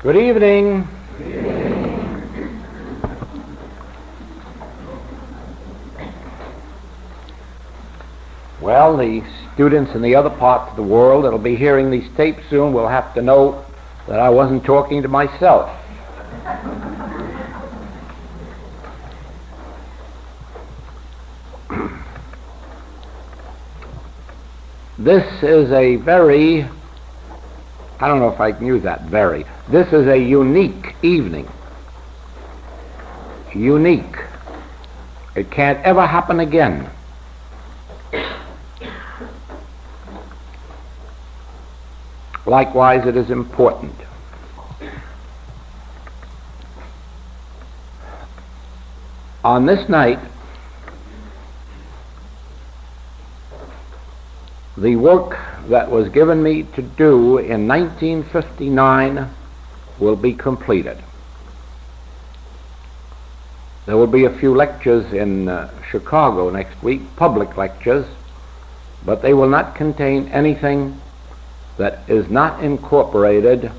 Good evening. Well, the students in the other parts of the world that'll be hearing these tapes soon will have to know that I wasn't talking to myself. This is a very, I don't know if I can use that very, this is a unique evening. Unique. It can't ever happen again. Likewise, it is important. On this night, the work that was given me to do in 1959 will be completed. There will be a few lectures in Chicago next week, public lectures, but they will not contain anything that is not incorporated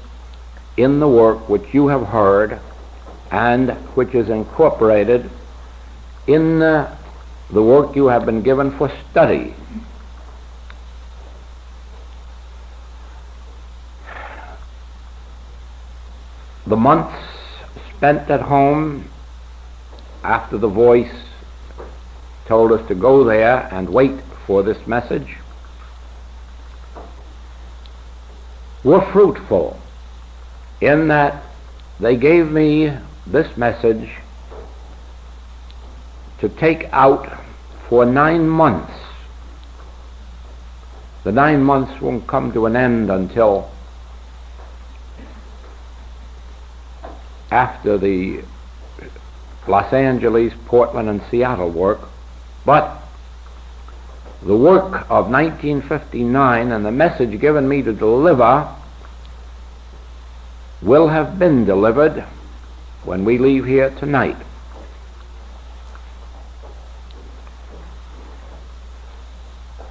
in the work which you have heard and which is incorporated in the work you have been given for study. The months spent at home after the voice told us to go there and wait for this message were fruitful in that they gave me this message to take out for 9 months. The 9 months won't come to an end until after the Los Angeles, Portland, and Seattle work, but the work of 1959 and the message given me to deliver will have been delivered when we leave here tonight.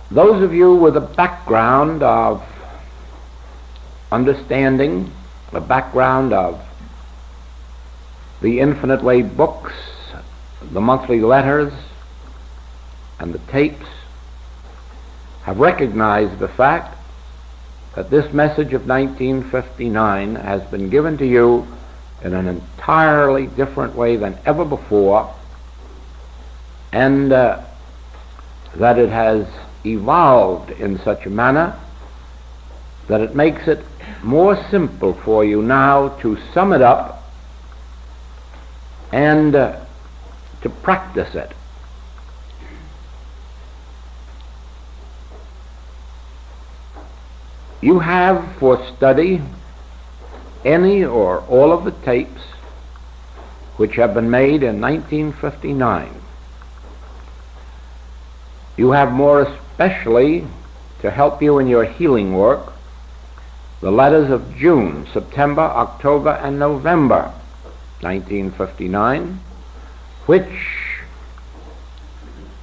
Those of you with a background of understanding, a background of the Infinite Way books, the monthly letters, and the tapes, have recognized the fact that this message of 1959 has been given to you in an entirely different way than ever before, and that it has evolved in such a manner that it makes it more simple for you now to sum it up and to practice it. You have for study any or all of the tapes which have been made in 1959. You have more especially to help you in your healing work the letters of June, September, October, and November 1959, which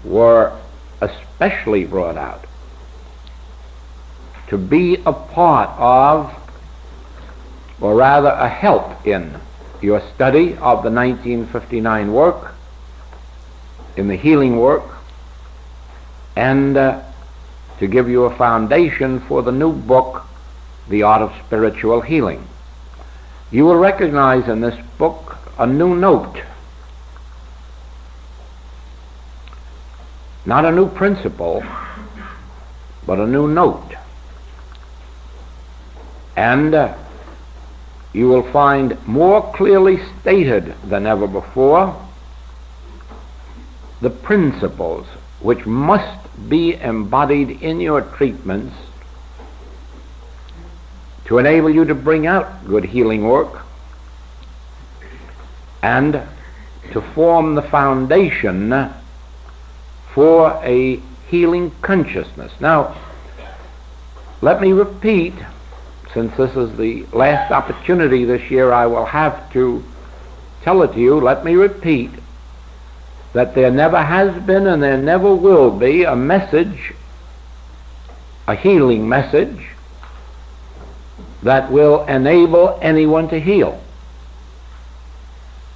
were especially brought out to be a part of, or rather a help in, your study of the 1959 work, in the healing work, and to give you a foundation for the new book, The Art of Spiritual Healing. You will recognize in this book a new note, not a new principle, but a new note. And you will find more clearly stated than ever before the principles which must be embodied in your treatments to enable you to bring out good healing work and to form the foundation for a healing consciousness. Now, let me repeat, since this is the last opportunity this year I will have to tell it to you, let me repeat that there never has been and there never will be a message, a healing message, that will enable anyone to heal.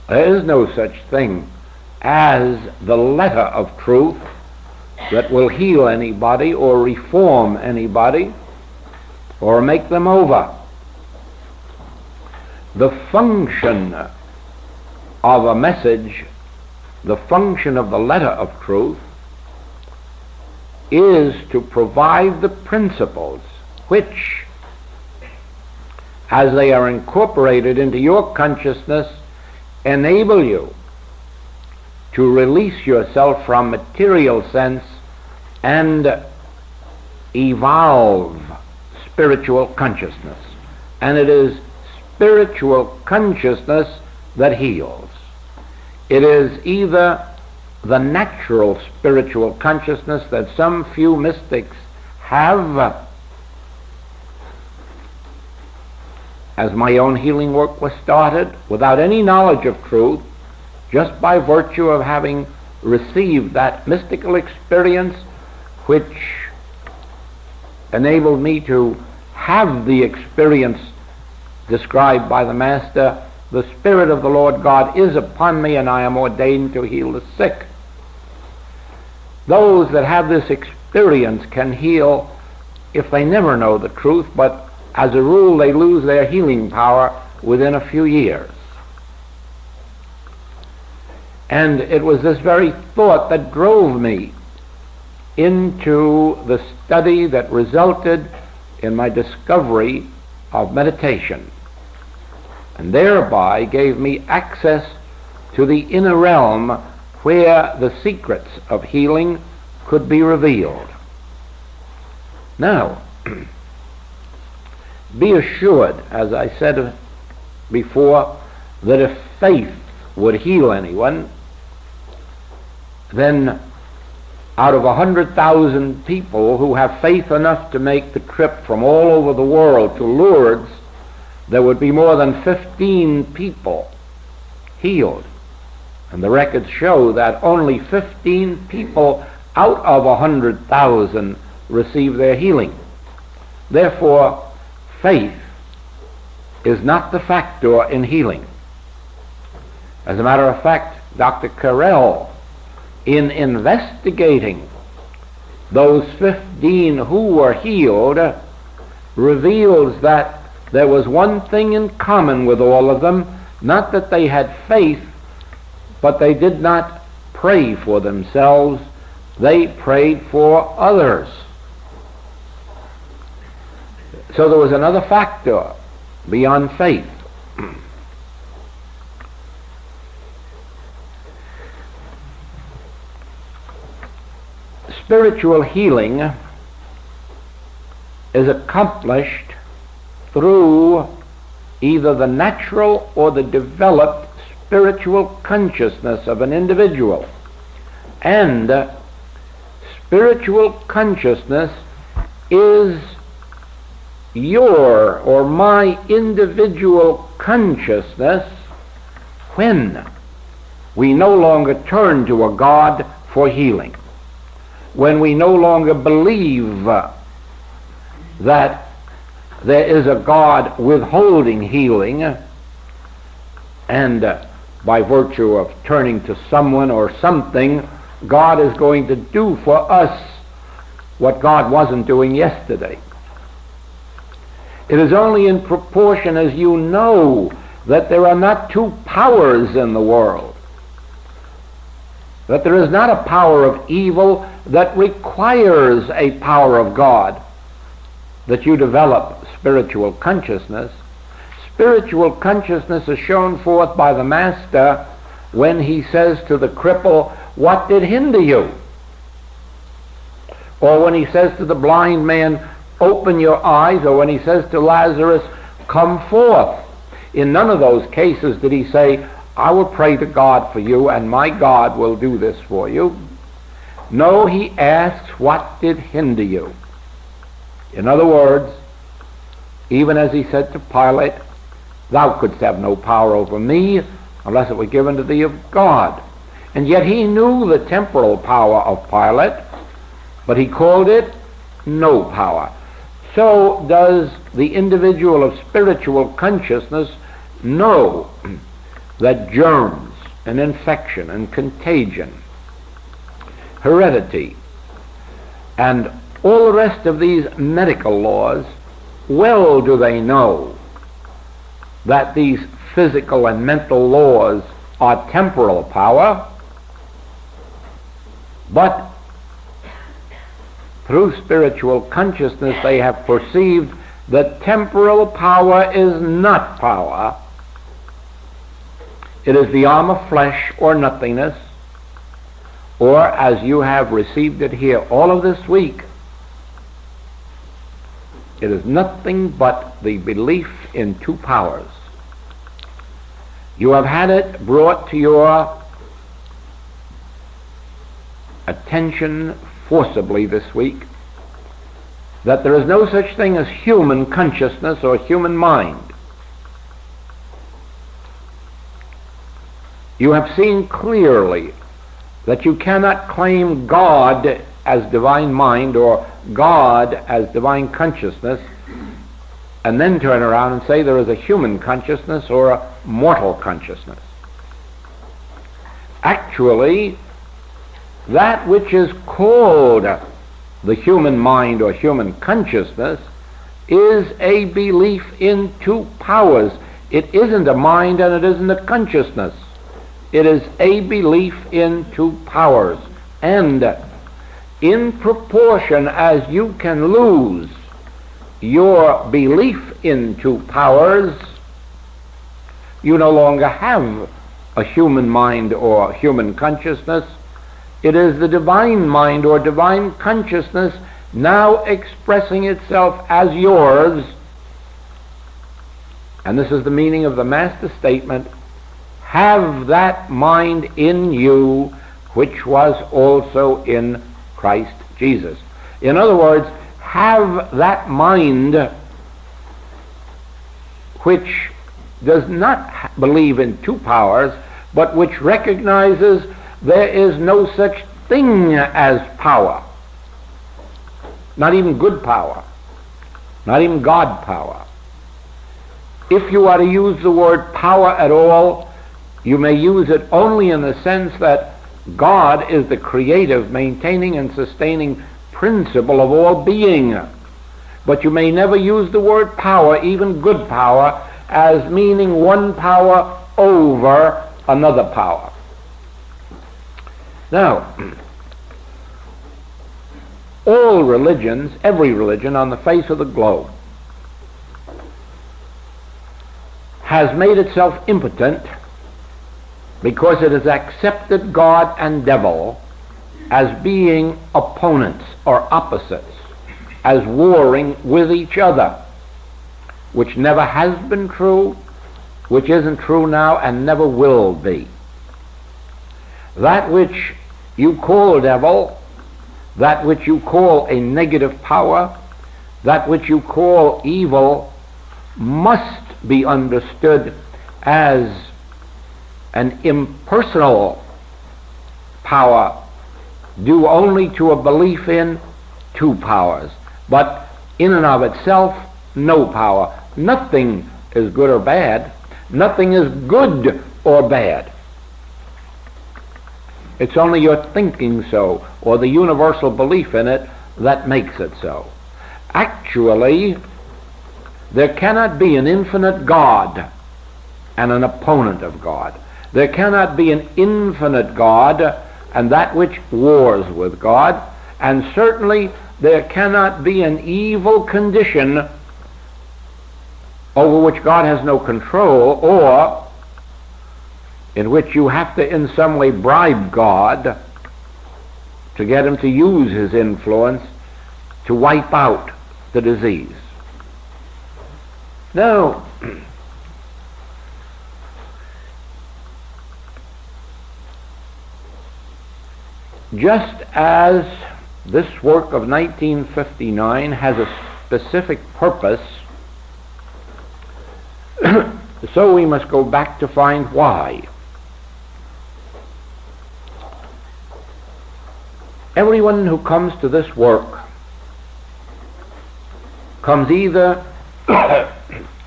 There is no such thing as the letter of truth that will heal anybody or reform anybody or make them over. The function of a message, the function of the letter of truth, is to provide the principles which, as they are incorporated into your consciousness, enable you to release yourself from material sense and evolve spiritual consciousness. And it is spiritual consciousness that heals. It is either the natural spiritual consciousness that some few mystics have, as my own healing work was started, without any knowledge of truth, just by virtue of having received that mystical experience which enabled me to have the experience described by the Master, "The Spirit of the Lord God is upon me, and I am ordained to heal the sick." Those that have this experience can heal if they never know the truth, but as a rule they lose their healing power within a few years. And it was this very thought that drove me into the study that resulted in my discovery of meditation, and thereby gave me access to the inner realm where the secrets of healing could be revealed. Now, be assured, as I said before, that if faith would heal anyone, then out of 100,000 people who have faith enough to make the trip from all over the world to Lourdes, there would be more than 15 people healed. And the records show that only 15 people out of 100,000 receive their healing. Therefore, faith is not the factor in healing. As a matter of fact, Dr. Carell, in investigating those 15 who were healed, reveals that there was one thing in common with all of them, not that they had faith, but they did not pray for themselves, they prayed for others. So there was another factor beyond faith. Spiritual healing is accomplished through either the natural or the developed spiritual consciousness of an individual. And spiritual consciousness is your or my individual consciousness when we no longer turn to a God for healing, when we no longer believe that there is a God withholding healing, and by virtue of turning to someone or something, God is going to do for us what God wasn't doing yesterday. It is only in proportion as you know that there are not two powers in the world, that there is not a power of evil that requires a power of God, that you develop spiritual consciousness. Spiritual consciousness is shown forth by the Master when he says to the cripple, "What did hinder you?" Or when he says to the blind man, "Open your eyes," or when he says to Lazarus, "Come forth." In none of those cases did he say, "I will pray to God for you and my God will do this for you." No, he asks, "What did hinder you?" In other words, even as he said to Pilate, "Thou couldst have no power over me unless it were given to thee of God." And yet he knew the temporal power of Pilate, but he called it no power. so does the individual of spiritual consciousness know that germs and infection and contagion, heredity, and all the rest of these medical laws, well do they know that these physical and mental laws are temporal power, but through spiritual consciousness they have perceived that temporal power is not power. It is the arm of flesh or nothingness, or as you have received it here all of this week, it is nothing but the belief in two powers. You have had it brought to your attention forcibly this week that there is no such thing as human consciousness or human mind. You have seen clearly that you cannot claim God as divine mind or God as divine consciousness and then turn around and say there is a human consciousness or a mortal consciousness. Actually, that which is called the human mind or human consciousness is a belief in two powers. It isn't a mind and it isn't a consciousness. It is a belief in two powers. And in proportion as you can lose your belief in two powers, you no longer have a human mind or human consciousness. It is the divine mind or divine consciousness now expressing itself as yours. And this is the meaning of the Master statement, have that mind in you which was also in Christ Jesus. In other words, have that mind which does not believe in two powers, but which recognizes there is no such thing as power. Not even good power. Not even God power. If you are to use the word power at all, you may use it only in the sense that God is the creative, maintaining, and sustaining principle of all being. But you may never use the word power, even good power, as meaning one power over another power. Now, all religions, every religion on the face of the globe, has made itself impotent because it has accepted God and devil as being opponents or opposites, as warring with each other, which never has been true, which isn't true now, and never will be. That which you call devil, that which you call a negative power, that which you call evil, must be understood as an impersonal power due only to a belief in two powers, but in and of itself no power. Nothing is good or bad. Nothing is good or bad. It's only your thinking so, or the universal belief in it, that makes it so. Actually, there cannot be an infinite God and an opponent of God. There cannot be an infinite God and that which wars with God, and certainly there cannot be an evil condition over which God has no control, or in which you have to in some way bribe God to get him to use his influence to wipe out the disease. Now, just as this work of 1959 has a specific purpose, so we must go back to find why. Everyone who comes to this work comes either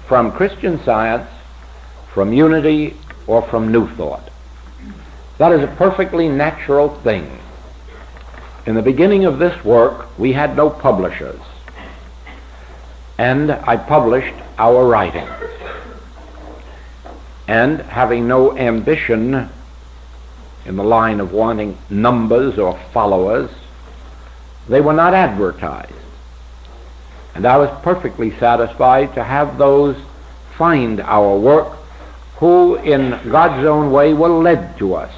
from Christian Science, from unity, or from New Thought. That is a perfectly natural thing. In the beginning of this work, we had no publishers, and I published our writings. And having no ambition in the line of wanting numbers or followers, they were not advertised. And I was perfectly satisfied to have those find our work who, in God's own way, were led to us,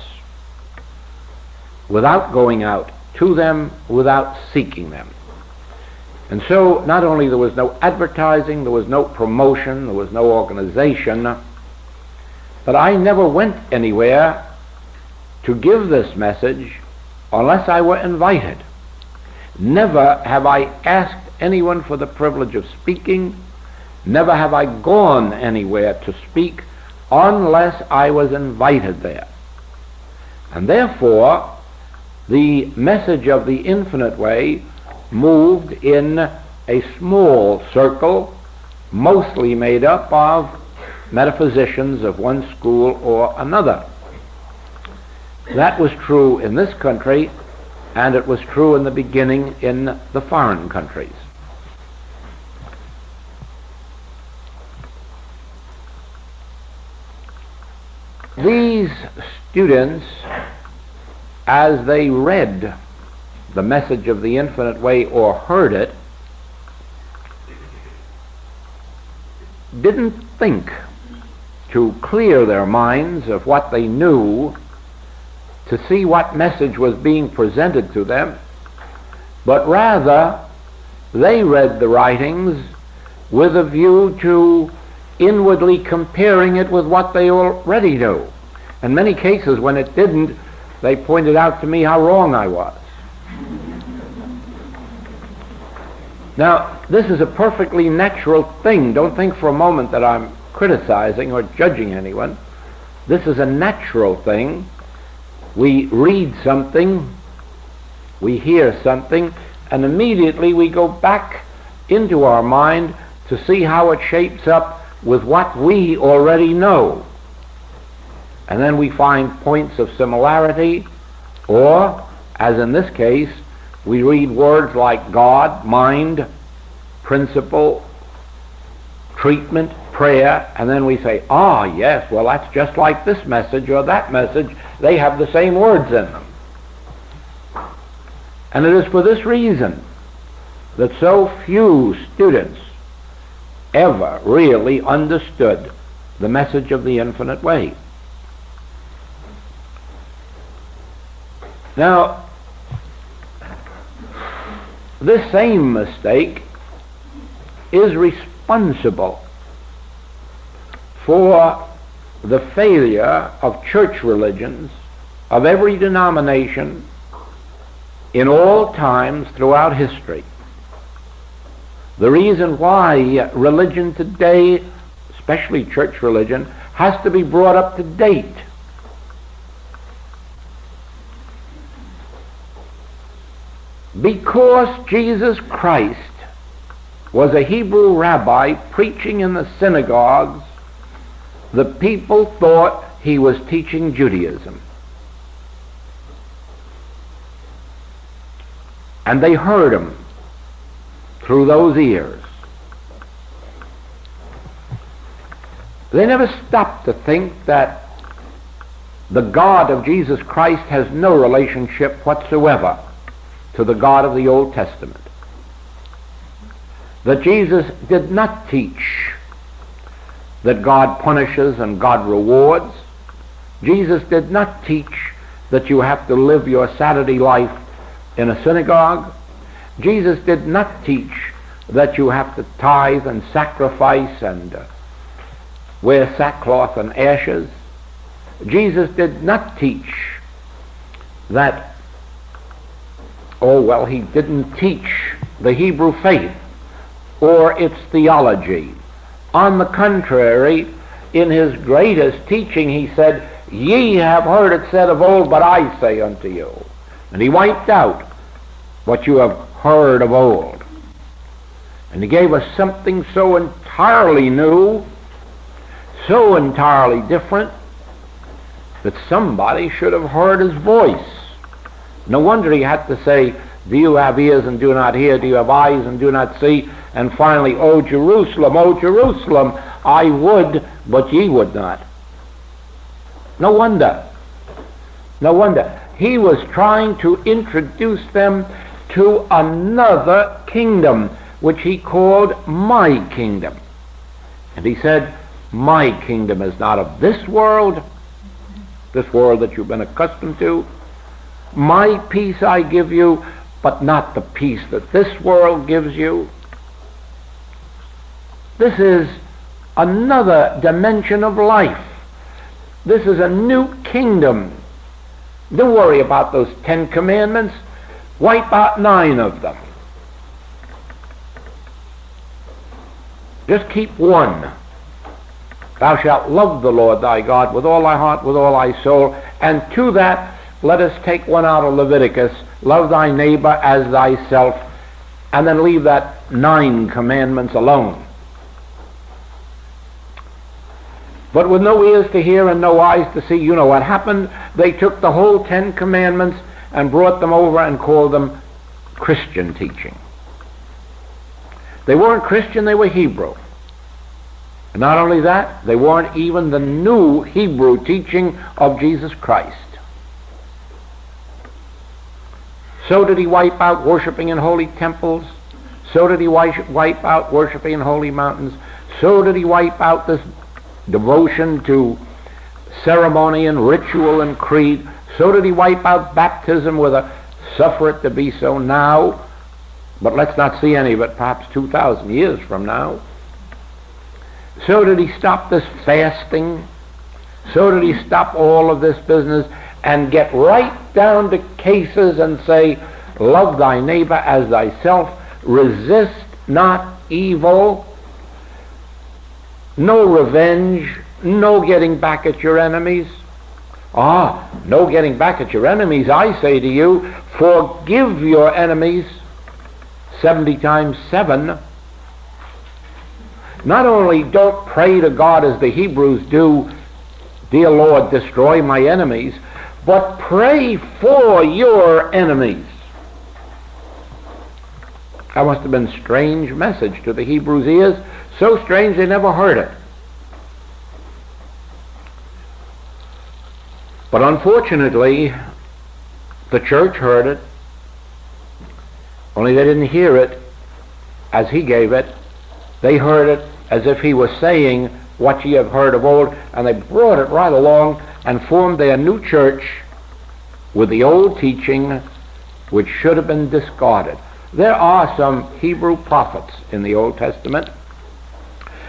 without going out to them, without seeking them. And so not only there was no advertising, there was no promotion, there was no organization, but I never went anywhere to give this message unless I were invited. Never have I asked anyone for the privilege of speaking. Never have I gone anywhere to speak unless I was invited there. And therefore, the message of the infinite way moved in a small circle, mostly made up of metaphysicians of one school or another. That was true in this country, and it was true in the beginning in the foreign countries. These students, as they read the message of the infinite way or heard it, didn't think to clear their minds of what they knew, to see what message was being presented to them, but rather they read the writings with a view to inwardly comparing it with what they already knew. In many cases, when it didn't, they pointed out to me how wrong I was. Now, this is a perfectly natural thing. Don't think for a moment that I'm criticizing or judging anyone. This is a natural thing. We read something, we hear something, and immediately we go back into our mind to see how it shapes up with what we already know. And then we find points of similarity, or, as in this case, we read words like God, mind, principle, treatment, prayer, and then we say, yes, well, that's just like this message or that message. They have the same words in them. And it is for this reason that so few students ever really understood the message of the infinite way. Now, this same mistake is responsible for the failure of church religions of every denomination in all times throughout history. The reason why religion today, especially church religion, has to be brought up to date because Jesus Christ was a Hebrew rabbi preaching in the synagogues, the people thought he was teaching Judaism. And they heard him through those ears. They never stopped to think that the God of Jesus Christ has no relationship whatsoever to the God of the Old Testament. That Jesus did not teach that God punishes and God rewards. Jesus did not teach that you have to live your Saturday life in a synagogue. Jesus did not teach that you have to tithe and sacrifice and wear sackcloth and ashes. Jesus did not teach that, he didn't teach the Hebrew faith or its theology. On the contrary, in his greatest teaching, he said, "Ye have heard it said of old, but I say unto you." And he wiped out what you have heard of old. And he gave us something so entirely new, so entirely different, that somebody should have heard his voice. No wonder he had to say, do you have ears and do not hear? Do you have eyes and do not see? And finally, O Jerusalem, I would, but ye would not. No wonder. No wonder. He was trying to introduce them to another kingdom, which he called my kingdom. And he said, my kingdom is not of this world that you've been accustomed to. My peace I give you, but not the peace that this world gives you. This is another dimension of life. This is a new kingdom. Don't worry about those 10 commandments. Wipe out 9 of them. Just keep 1. Thou shalt love the Lord thy God with all thy heart, with all thy soul. And to that, let us take one out of Leviticus. Love thy neighbor as thyself. And then leave that 9 commandments alone. But with no ears to hear and no eyes to see, you know what happened? They took the whole 10 commandments and brought them over and called them Christian teaching. They weren't Christian, they were Hebrew. And not only that, they weren't even the new Hebrew teaching of Jesus Christ. So did he wipe out worshiping in holy temples. So did he wipe out worshiping in holy mountains. So did he wipe out this devotion to ceremony and ritual and creed. So did he wipe out baptism with a suffer it to be so now, but let's not see any of it perhaps 2,000 years from now. So did he stop this fasting. So did he stop all of this business and get right down to cases and say, love thy neighbor as thyself, resist not evil, no revenge, no getting back at your enemies. No getting back at your enemies. I say to you, forgive your enemies 70 times 7. Not only don't pray to God as the Hebrews do, dear Lord, destroy my enemies, but pray for your enemies. That must have been a strange message to the Hebrews' ears, so strange they never heard it. But unfortunately, the church heard it, only they didn't hear it as he gave it. They heard it as if he was saying what ye have heard of old, and they brought it right along and formed their new church with the old teaching, which should have been discarded. There are some Hebrew prophets in the Old Testament,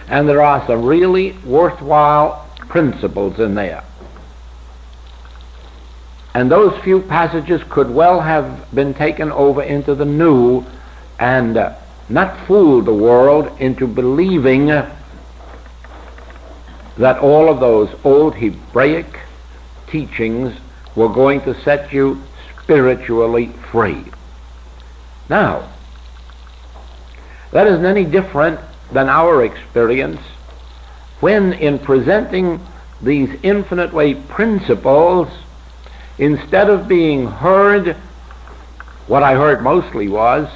and there are some really worthwhile principles in there. And those few passages could well have been taken over into the new and not fool the world into believing that all of those old Hebraic teachings were going to set you spiritually free. Now, that isn't any different than our experience when, in presenting these infinite way principles, instead of being heard, what I heard mostly was,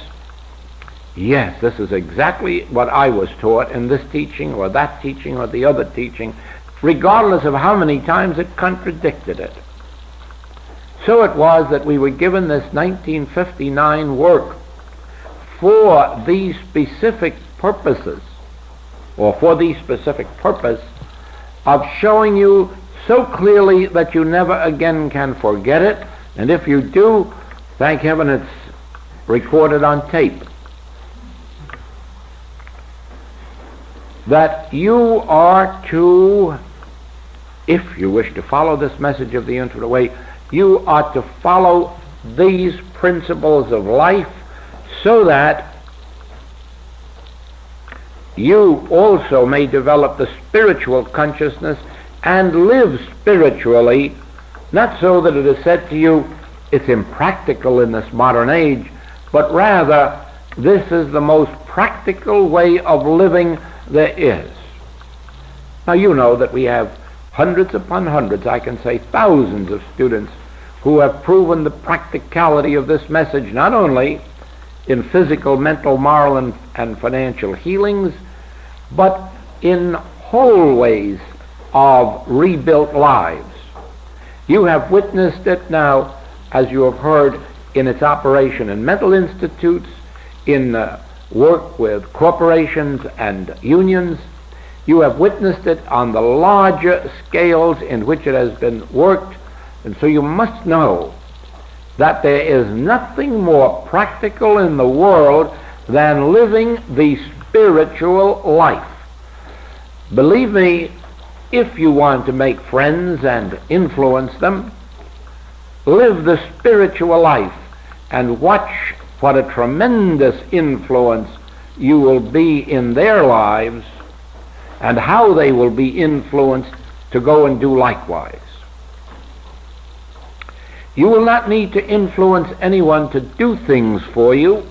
yes, this is exactly what I was taught in this teaching or that teaching or the other teaching, regardless of how many times it contradicted it. So it was that we were given this 1959 work for these specific purposes, or for the specific purpose of showing you so clearly that you never again can forget it, and if you do, thank heaven it's recorded on tape, that you are to, if you wish to follow this message of the infinite way, you are to follow these principles of life so that you also may develop the spiritual consciousness and live spiritually, not so that it is said to you it's impractical in this modern age, but rather this is the most practical way of living there is. Now you know that we have hundreds upon hundreds, I can say thousands of students who have proven the practicality of this message, not only in physical, mental, moral, and financial healings, but in whole ways of rebuilt lives. You have witnessed it now, as you have heard, in its operation in mental institutes, in work with corporations and unions. You have witnessed it on the larger scales in which it has been worked, and so you must know that there is nothing more practical in the world than living the spiritual life. Believe me, if you want to make friends and influence them, live the spiritual life and watch what a tremendous influence you will be in their lives and how they will be influenced to go and do likewise. You will not need to influence anyone to do things for you,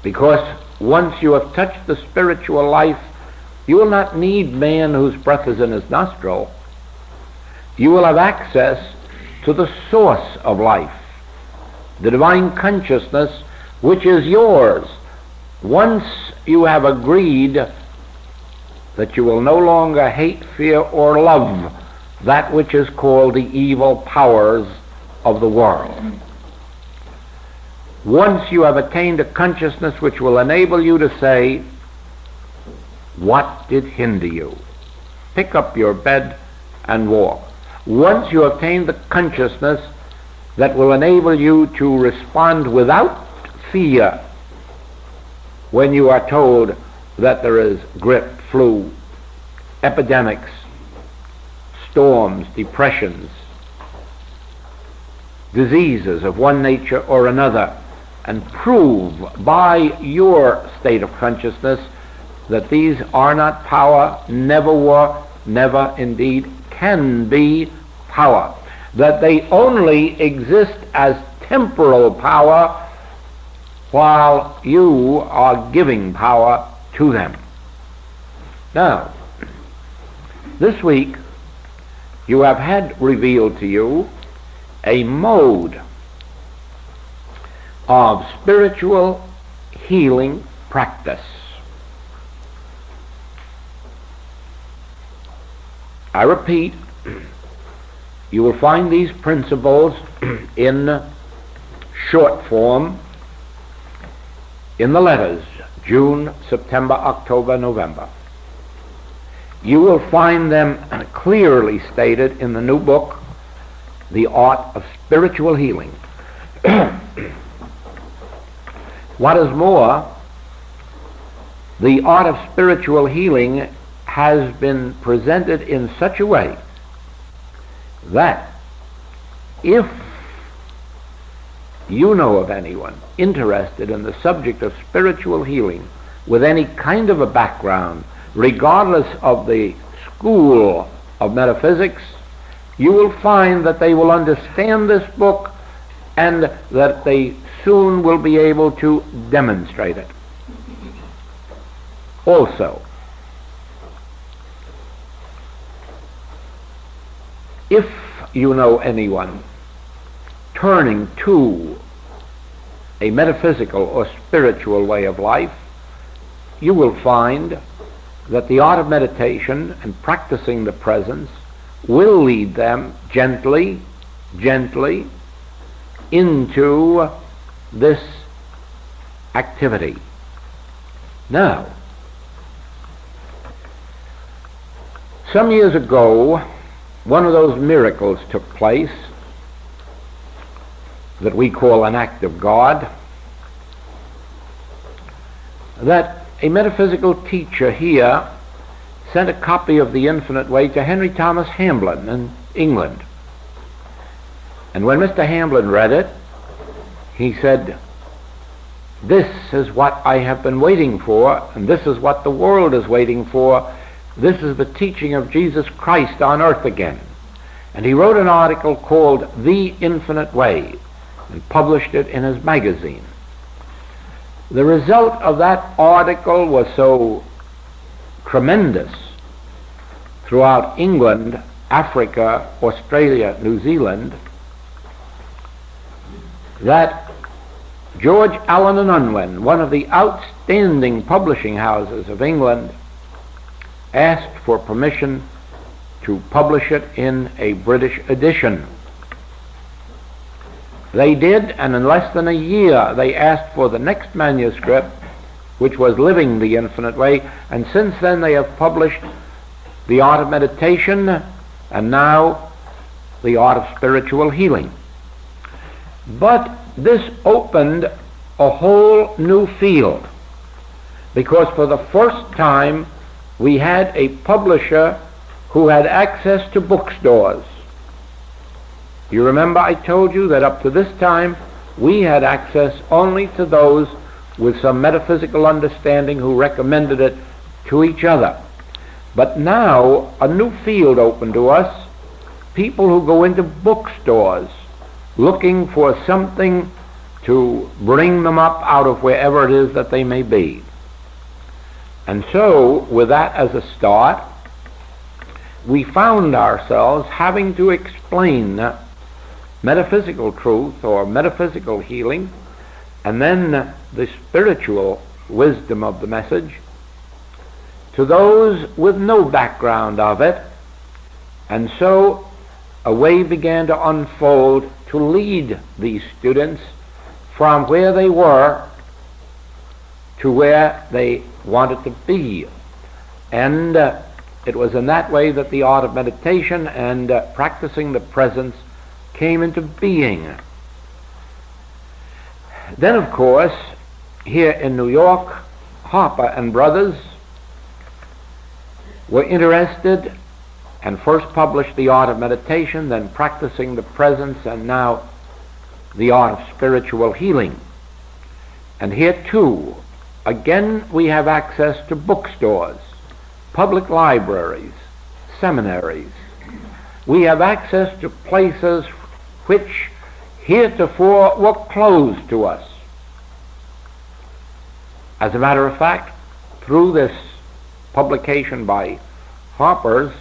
because once you have touched the spiritual life, you will not need man whose breath is in his nostril. You will have access to the source of life, the divine consciousness which is yours. Once you have agreed that you will no longer hate, fear, or love that which is called the evil powers of the world. Once you have attained a consciousness which will enable you to say, what did hinder you? Pick up your bed and walk. Once you obtain the consciousness that will enable you to respond without fear when you are told that there is grippe, flu, epidemics, storms, depressions, diseases of one nature or another, and prove by your state of consciousness that these are not power, never were, never indeed can be power, that they only exist as temporal power while you are giving power to them. Now, this week you have had revealed to you a mode of spiritual healing practice. I repeat, you will find these principles in short form in the letters June, September, October, November. You will find them clearly stated in the new book, The Art of Spiritual Healing. What is more, the art of spiritual healing has been presented in such a way that if you know of anyone interested in the subject of spiritual healing with any kind of a background, regardless of the school of metaphysics, you will find that they will understand this book and that they soon will be able to demonstrate it. Also, if you know anyone turning to a metaphysical or spiritual way of life, you will find that the art of meditation and practicing the presence will lead them gently into this activity. Now, some years ago, one of those miracles took place that we call an act of God, that a metaphysical teacher here sent a copy of The Infinite Way to Henry Thomas Hamblin in England. And when Mr. Hamblin read it, he said, "This is what I have been waiting for, and this is what the world is waiting for. This is the teaching of Jesus Christ on earth again." And he wrote an article called The Infinite Way and published it in his magazine. The result of that article was so tremendous throughout England, Africa, Australia, New Zealand, that George Allen and Unwin, one of the outstanding publishing houses of England, asked for permission to publish it in a British edition. They did, and in less than a year they asked for the next manuscript, which was Living the Infinite Way, and since then they have published The Art of Meditation and now The Art of Spiritual Healing. But this opened a whole new field, because for the first time we had a publisher who had access to bookstores. You remember I told you that up to this time we had access only to those with some metaphysical understanding who recommended it to each other. But now a new field opened to us, people who go into bookstores looking for something to bring them up out of wherever it is that they may be. And so, with that as a start, we found ourselves having to explain metaphysical truth or metaphysical healing, and then the spiritual wisdom of the message, to those with no background of it. And so a way began to unfold to lead these students from where they were to where they wanted to be. And it was in that way that the art of meditation and practicing the presence came into being. Then, of course, here in New York, Harper and Brothers were interested and first published The Art of Meditation, then Practicing the Presence, and now The Art of Spiritual Healing. And here too, again, we have access to bookstores, public libraries, seminaries. We have access to places which heretofore were closed to us. As a matter of fact, through this publication by Harper's,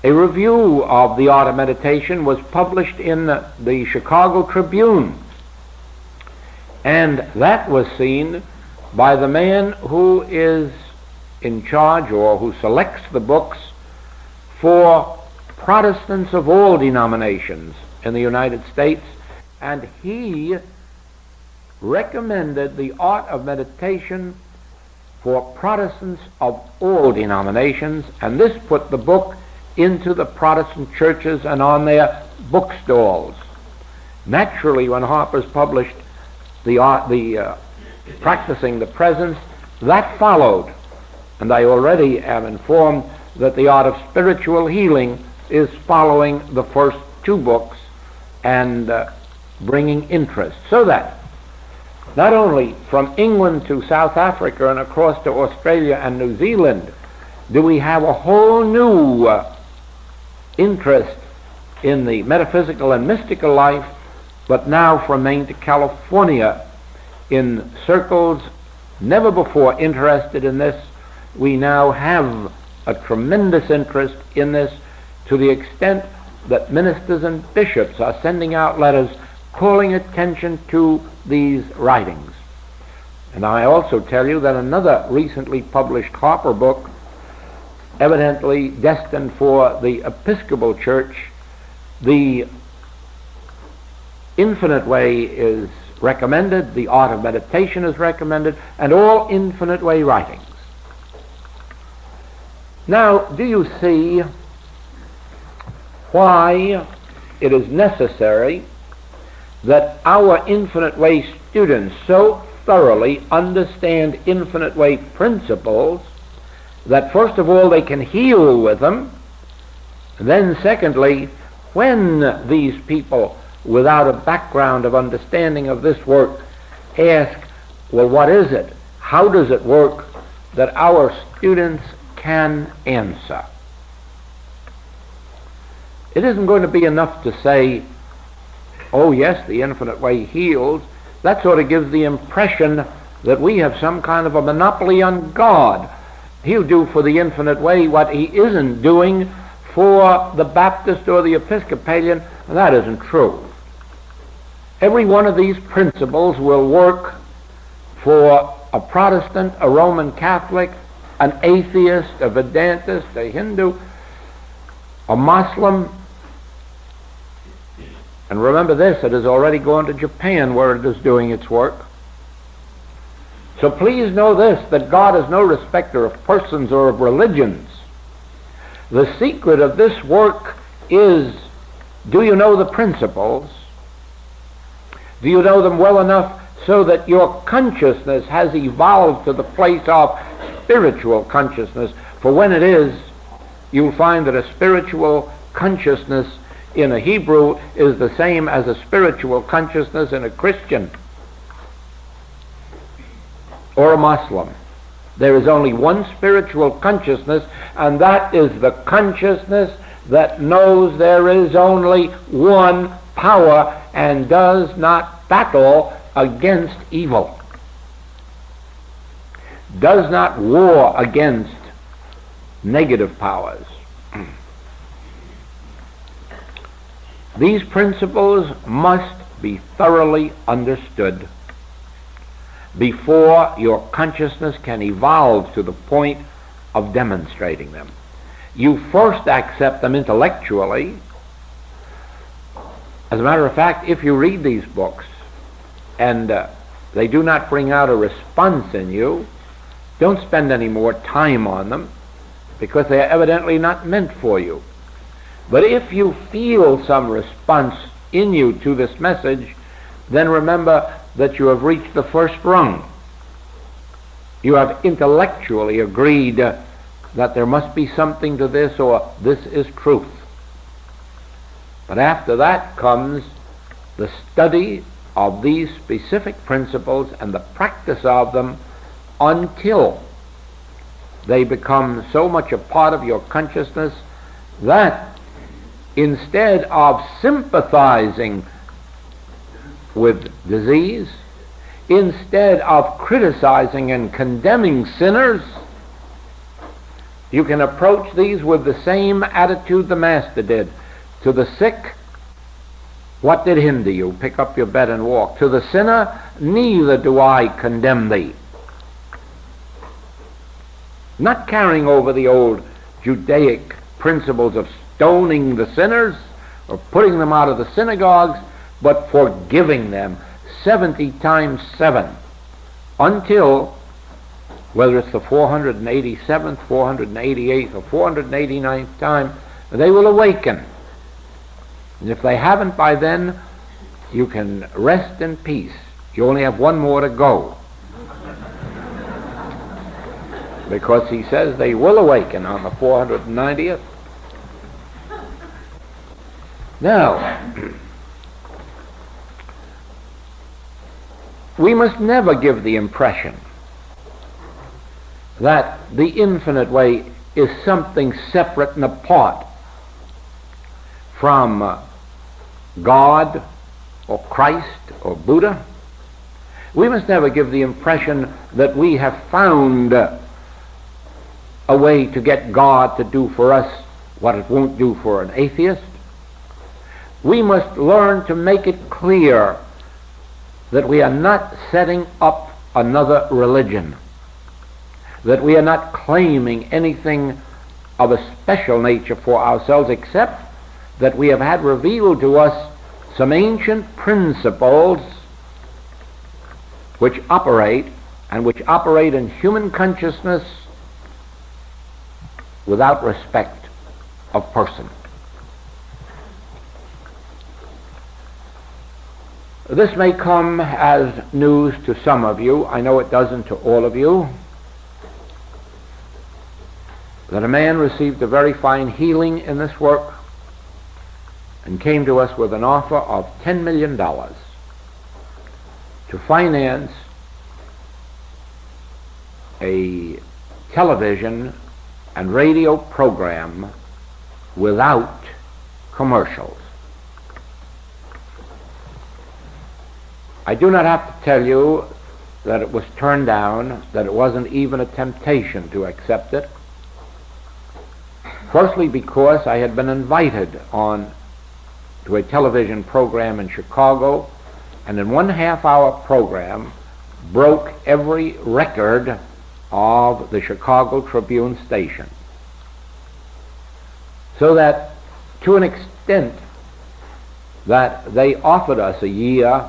a review of The Art of Meditation was published in the Chicago Tribune, and that was seen by the man who is in charge or who selects the books for Protestants of all denominations in the United States, and he recommended The Art of Meditation for Protestants of all denominations, and this put the book into the Protestant churches and on their bookstalls. Naturally, when Harper's published the Practicing the Presence, that followed, and I already am informed that The Art of Spiritual Healing is following the first two books and bringing interest, so that not only from England to South Africa and across to Australia and New Zealand do we have a whole new interest in the metaphysical and mystical life, but now from Maine to California, in circles never before interested in this, we now have a tremendous interest in this, to the extent that ministers and bishops are sending out letters calling attention to these writings. And I also tell you that another recently published Harper book, evidently destined for the Episcopal Church, The Infinite Way, is recommended, The Art of Meditation is recommended, and all Infinite Way writings. Now, do you see why it is necessary that our Infinite Way students so thoroughly understand Infinite Way principles that first of all they can heal with them, and then secondly, when these people without a background of understanding of this work ask, well, what is it? How does it work? That our students can answer. It isn't going to be enough to say, oh yes, the Infinite Way heals. That sort of gives the impression that we have some kind of a monopoly on God. He'll do for the infinite way what he isn't doing for the Baptist or the Episcopalian, and that isn't true. Every one of these principles will work for a Protestant, a Roman Catholic, an atheist, a Vedantist, a Hindu, a Muslim. And remember this, it has already gone to Japan where it is doing its work. So please know this, that God is no respecter of persons or of religions. The secret of this work is, do you know the principles? Do you know them well enough so that your consciousness has evolved to the place of spiritual consciousness? For when it is, you'll find that a spiritual consciousness in a Hebrew is the same as a spiritual consciousness in a Christian or a Muslim. There is only one spiritual consciousness, and that is the consciousness that knows there is only one power and does not battle against evil, does not war against negative powers. These principles must be thoroughly understood before your consciousness can evolve to the point of demonstrating them. You first accept them intellectually. As a matter of fact, if you read these books and they do not bring out a response in you, don't spend any more time on them, because they are evidently not meant for you. But if you feel some response in you to this message, then remember that you have reached the first rung. You have intellectually agreed that there must be something to this, or this is truth. But after that comes the study of these specific principles and the practice of them until they become so much a part of your consciousness that instead of sympathizing with disease, instead of criticizing and condemning sinners, you can approach these with the same attitude the Master did. To the sick, what did hinder you? Pick up your bed and walk. To the sinner, neither do I condemn thee. Not carrying over the old Judaic principles of stoning the sinners or putting them out of the synagogues, but forgiving them 70 times 7 until, whether it's the 487th, 488th, or 489th time, they will awaken. And if they haven't by then, you can rest in peace. You only have one more to go. Because he says they will awaken on the 490th. Now, we must never give the impression that the infinite way is something separate and apart from God or Christ or Buddha. We must never give the impression that we have found a way to get God to do for us what it won't do for an atheist. We must learn to make it clear that we are not setting up another religion, that we are not claiming anything of a special nature for ourselves, except that we have had revealed to us some ancient principles which operate in human consciousness without respect of person. This may come as news to some of you. I know it doesn't to all of you. That a man received a very fine healing in this work and came to us with an offer of $10 million to finance a television and radio program without commercials. I do not have to tell you that it was turned down, that it wasn't even a temptation to accept it. Firstly, because I had been invited on to a television program in Chicago, and in 1.5-hour program broke every record of the Chicago Tribune station. So that, to an extent, that they offered us a year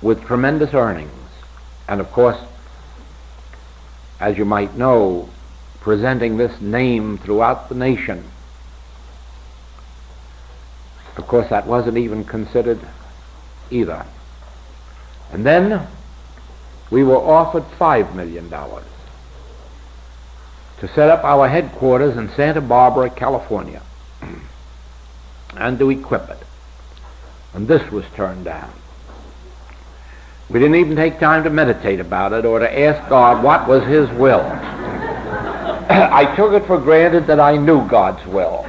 with tremendous earnings. And of course, as you might know, presenting this name throughout the nation, of course that wasn't even considered either. And then we were offered $5 million to set up our headquarters in Santa Barbara, California, and to equip it. And this was turned down. We didn't even take time to meditate about it or to ask God what was His will. I took it for granted that I knew God's will.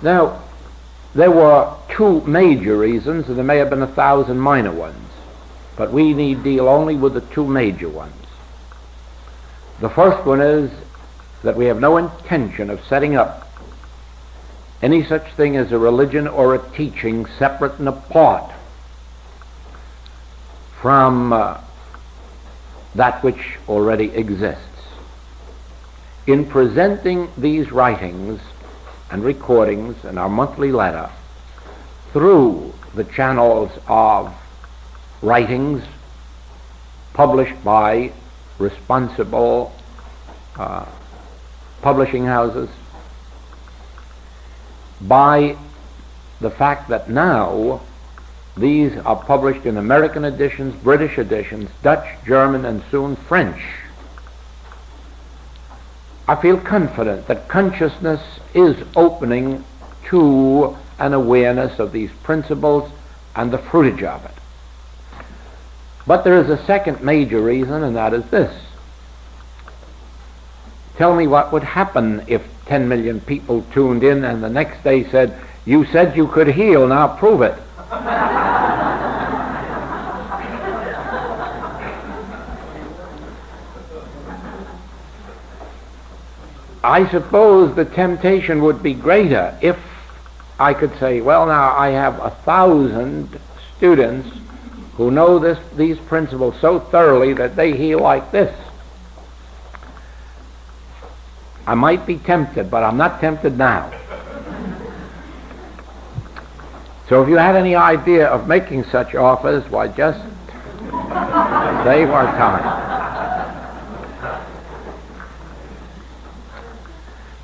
Now, there were two major reasons, and there may have been 1,000 minor ones, but we need deal only with the two major ones. The first one is that we have no intention of setting up any such thing as a religion or a teaching separate and apart from that which already exists. In presenting these writings and recordings in our monthly letter through the channels of writings published by responsible publishing houses, by the fact that now these are published in American editions, British editions, Dutch, German, and soon French, I feel confident that consciousness is opening to an awareness of these principles and the fruitage of it. But there is a second major reason, and that is this. Tell me what would happen if 10 million people tuned in and the next day said, "You said you could heal, now prove it." I suppose the temptation would be greater if I could say, well, now I have 1,000 students who know these principles so thoroughly that they heal like this. I might be tempted, but I'm not tempted now. So if you had any idea of making such offers, why, just save our time.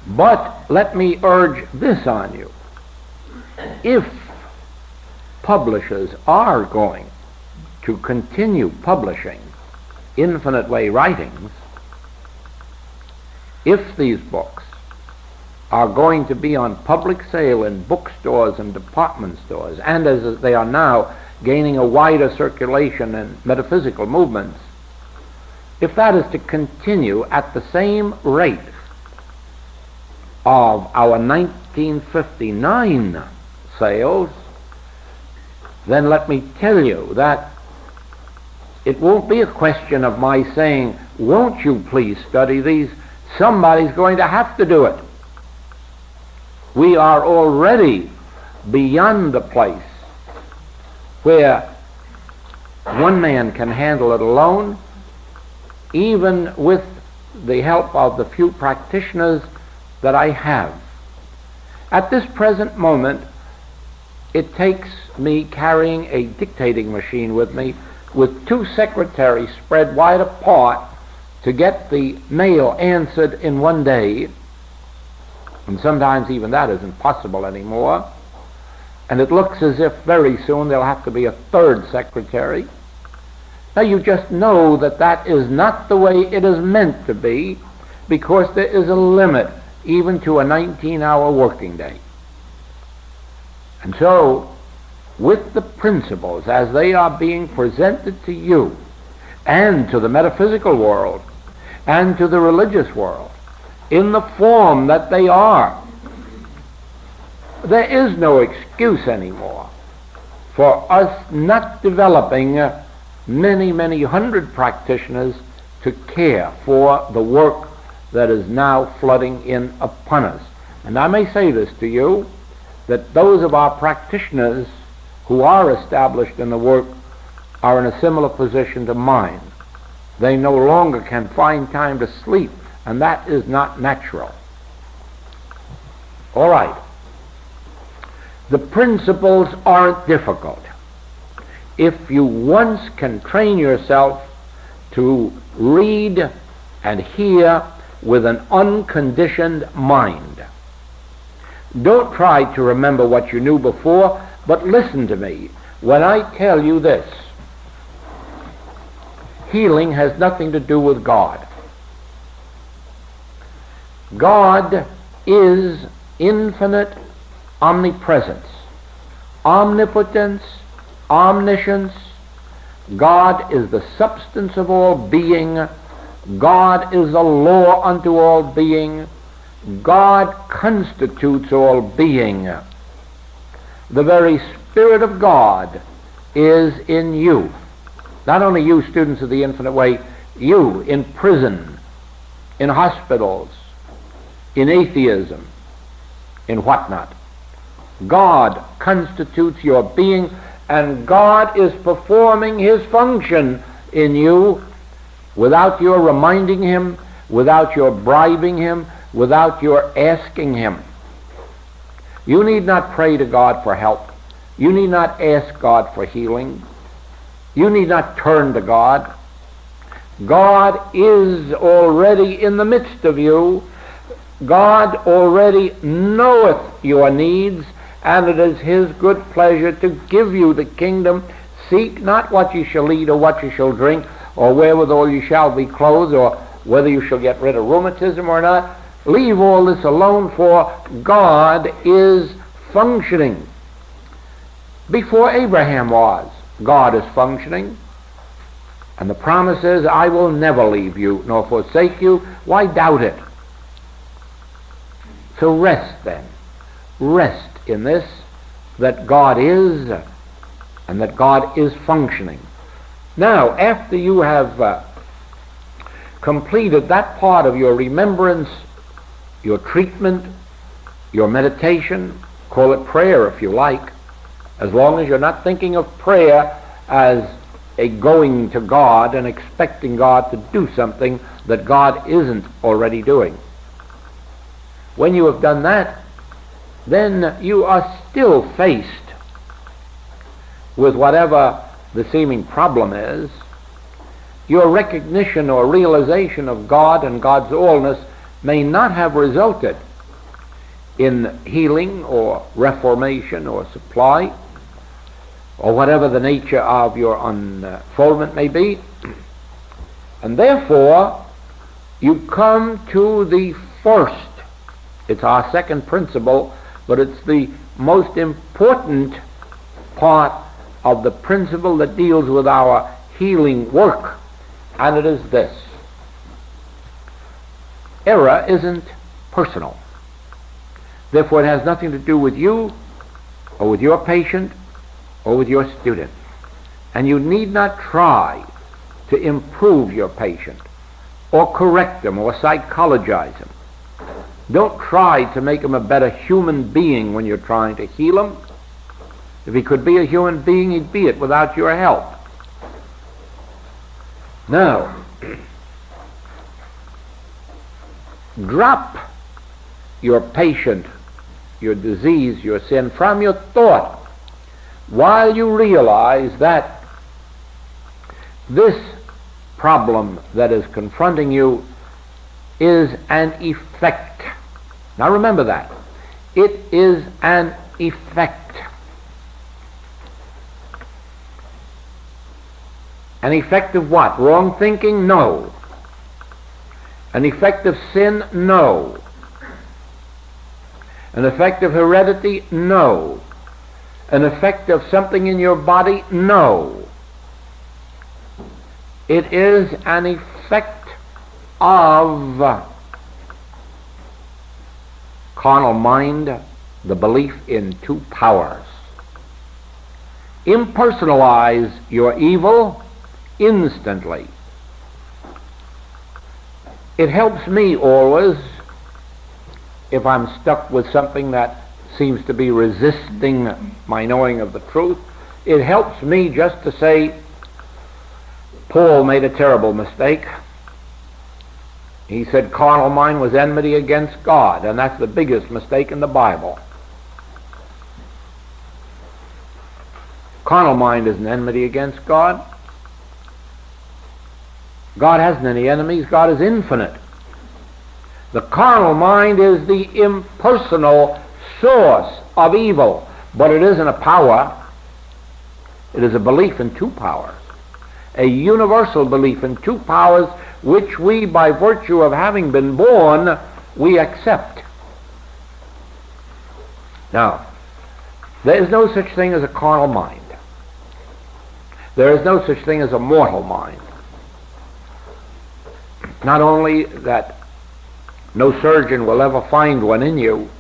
But let me urge this on you. If publishers are going to continue publishing Infinite Way writings, if these books are going to be on public sale in bookstores and department stores, and as they are now gaining a wider circulation in metaphysical movements, if that is to continue at the same rate of our 1959 sales, then let me tell you that it won't be a question of my saying, "Won't you please study these?" Somebody's going to have to do it. We are already beyond the place where one man can handle it alone, even with the help of the few practitioners that I have. At this present moment, it takes me carrying a dictating machine with me with two secretaries spread wide apart to get the mail answered in one day, and sometimes even that isn't possible anymore, and it looks as if very soon there'll have to be a third secretary. Now you just know that that is not the way it is meant to be, because there is a limit even to a 19-hour working day. And so, with the principles as they are being presented to you and to the metaphysical world and to the religious world in the form that they are, there is no excuse anymore for us not developing many, many hundred practitioners to care for the work that is now flooding in upon us. And I may say this to you, that those of our practitioners who are established in the work are in a similar position to mine. They no longer can find time to sleep, and that is not natural. All right. The principles aren't difficult. If you once can train yourself to read and hear with an unconditioned mind. Don't try to remember what you knew before, but listen to me when I tell you this. Healing has nothing to do with God. God is infinite omnipresence, omnipotence, omniscience. God is the substance of all being. God is the law unto all being. God constitutes all being. The very Spirit of God is in you. Not only you, students of the Infinite Way, you in prison, in hospitals, in atheism, in whatnot. God constitutes your being, and God is performing His function in you without your reminding Him, without your bribing Him, without your asking Him. You need not pray to God for help. You need not ask God for healing. You need not turn to God. God is already in the midst of you. God already knoweth your needs, and it is His good pleasure to give you the kingdom. Seek not what you shall eat or what you shall drink, or wherewithal you shall be clothed, or whether you shall get rid of rheumatism or not. Leave all this alone, for God is functioning. Before Abraham was, God is functioning. And the promise is, I will never leave you nor forsake you. Why doubt it? So rest then. Rest in this, that God is, and that God is functioning. Now, after you have completed that part of your remembrance, your treatment, your meditation, call it prayer if you like, as long as you're not thinking of prayer as a going to God and expecting God to do something that God isn't already doing. When you have done that, then you are still faced with whatever the seeming problem is. Your recognition or realization of God and God's allness may not have resulted in healing or reformation or supply, or whatever the nature of your unfoldment may be. And therefore, you come to the first. It's our second principle, but it's the most important part of the principle that deals with our healing work, and it is this. Error isn't personal. Therefore, it has nothing to do with you or with your patient or with your student. And you need not try to improve your patient or correct them or psychologize him. Don't try to make him a better human being when you're trying to heal him. If he could be a human being, he'd be it without your help. Now, drop your patient, your disease, your sin from your thought while you realize that this problem that is confronting you is an effect. Now remember that. It is an effect. An effect of what? Wrong thinking? No. An effect of sin? No. An effect of heredity? No. An effect of something in your body? No. It is an effect of carnal mind, the belief in two powers. impersonalize your evil instantly. It helps me always, if I'm stuck with something that seems to be resisting my knowing of the truth, it helps me just to say, Paul made a terrible mistake. He said carnal mind was enmity against God, and that's the biggest mistake in the Bible. Carnal mind isn't enmity against God. God hasn't any enemies. God is infinite. The carnal mind is the impersonal source of evil, but it isn't a power. It is a belief in two powers, a universal belief in two powers which we, by virtue of having been born, we accept. Now, there is no such thing as a carnal mind. There is no such thing as a mortal mind. Not only that no surgeon will ever find one in you,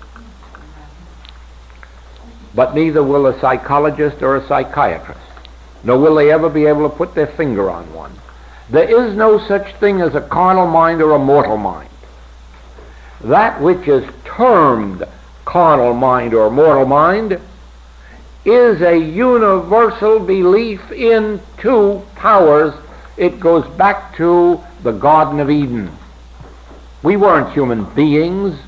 but neither will a psychologist or a psychiatrist. Nor will they ever be able to put their finger on one. There is no such thing as a carnal mind or a mortal mind. That which is termed carnal mind or mortal mind is a universal belief in two powers. It goes back to the Garden of Eden. We weren't human beings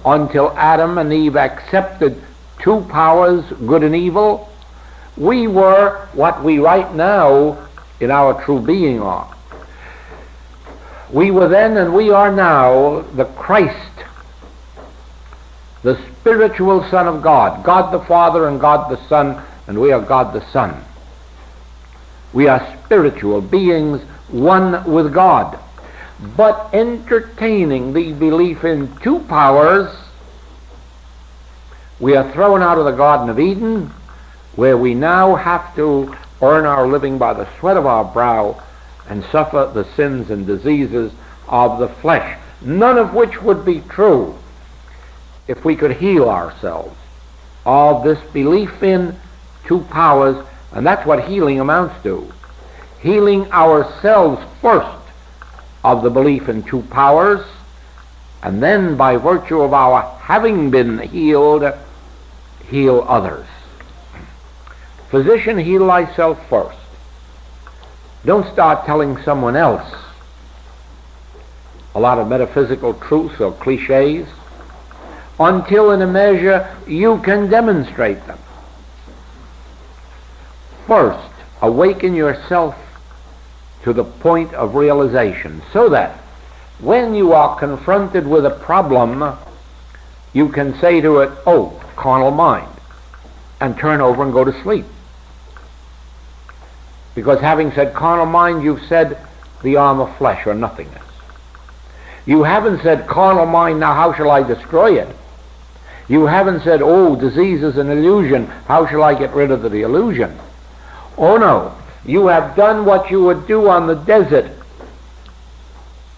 until Adam and Eve accepted two powers, good and evil. We were what we right now in our true being are. We were then and we are now the Christ, the spiritual Son of God, God the Father and God the Son, and we are God the Son. We are spiritual beings, one with God. But entertaining the belief in two powers, we are thrown out of the Garden of Eden, where we now have to earn our living by the sweat of our brow and suffer the sins and diseases of the flesh, none of which would be true if we could heal ourselves of this belief in two powers. And that's what healing amounts to. Healing ourselves first of the belief in two powers, and then by virtue of our having been healed, heal others. Physician, heal thyself first. Don't start telling someone else a lot of metaphysical truths or cliches until in a measure you can demonstrate them. First, awaken yourself to the point of realization so that when you are confronted with a problem, you can say to it, oh, carnal mind, and turn over and go to sleep. Because having said carnal mind, you've said the arm of flesh or nothingness. You haven't said carnal mind, now how shall I destroy it? You haven't said, oh, disease is an illusion, how shall I get rid of the illusion? Oh no, you have done what you would do on the desert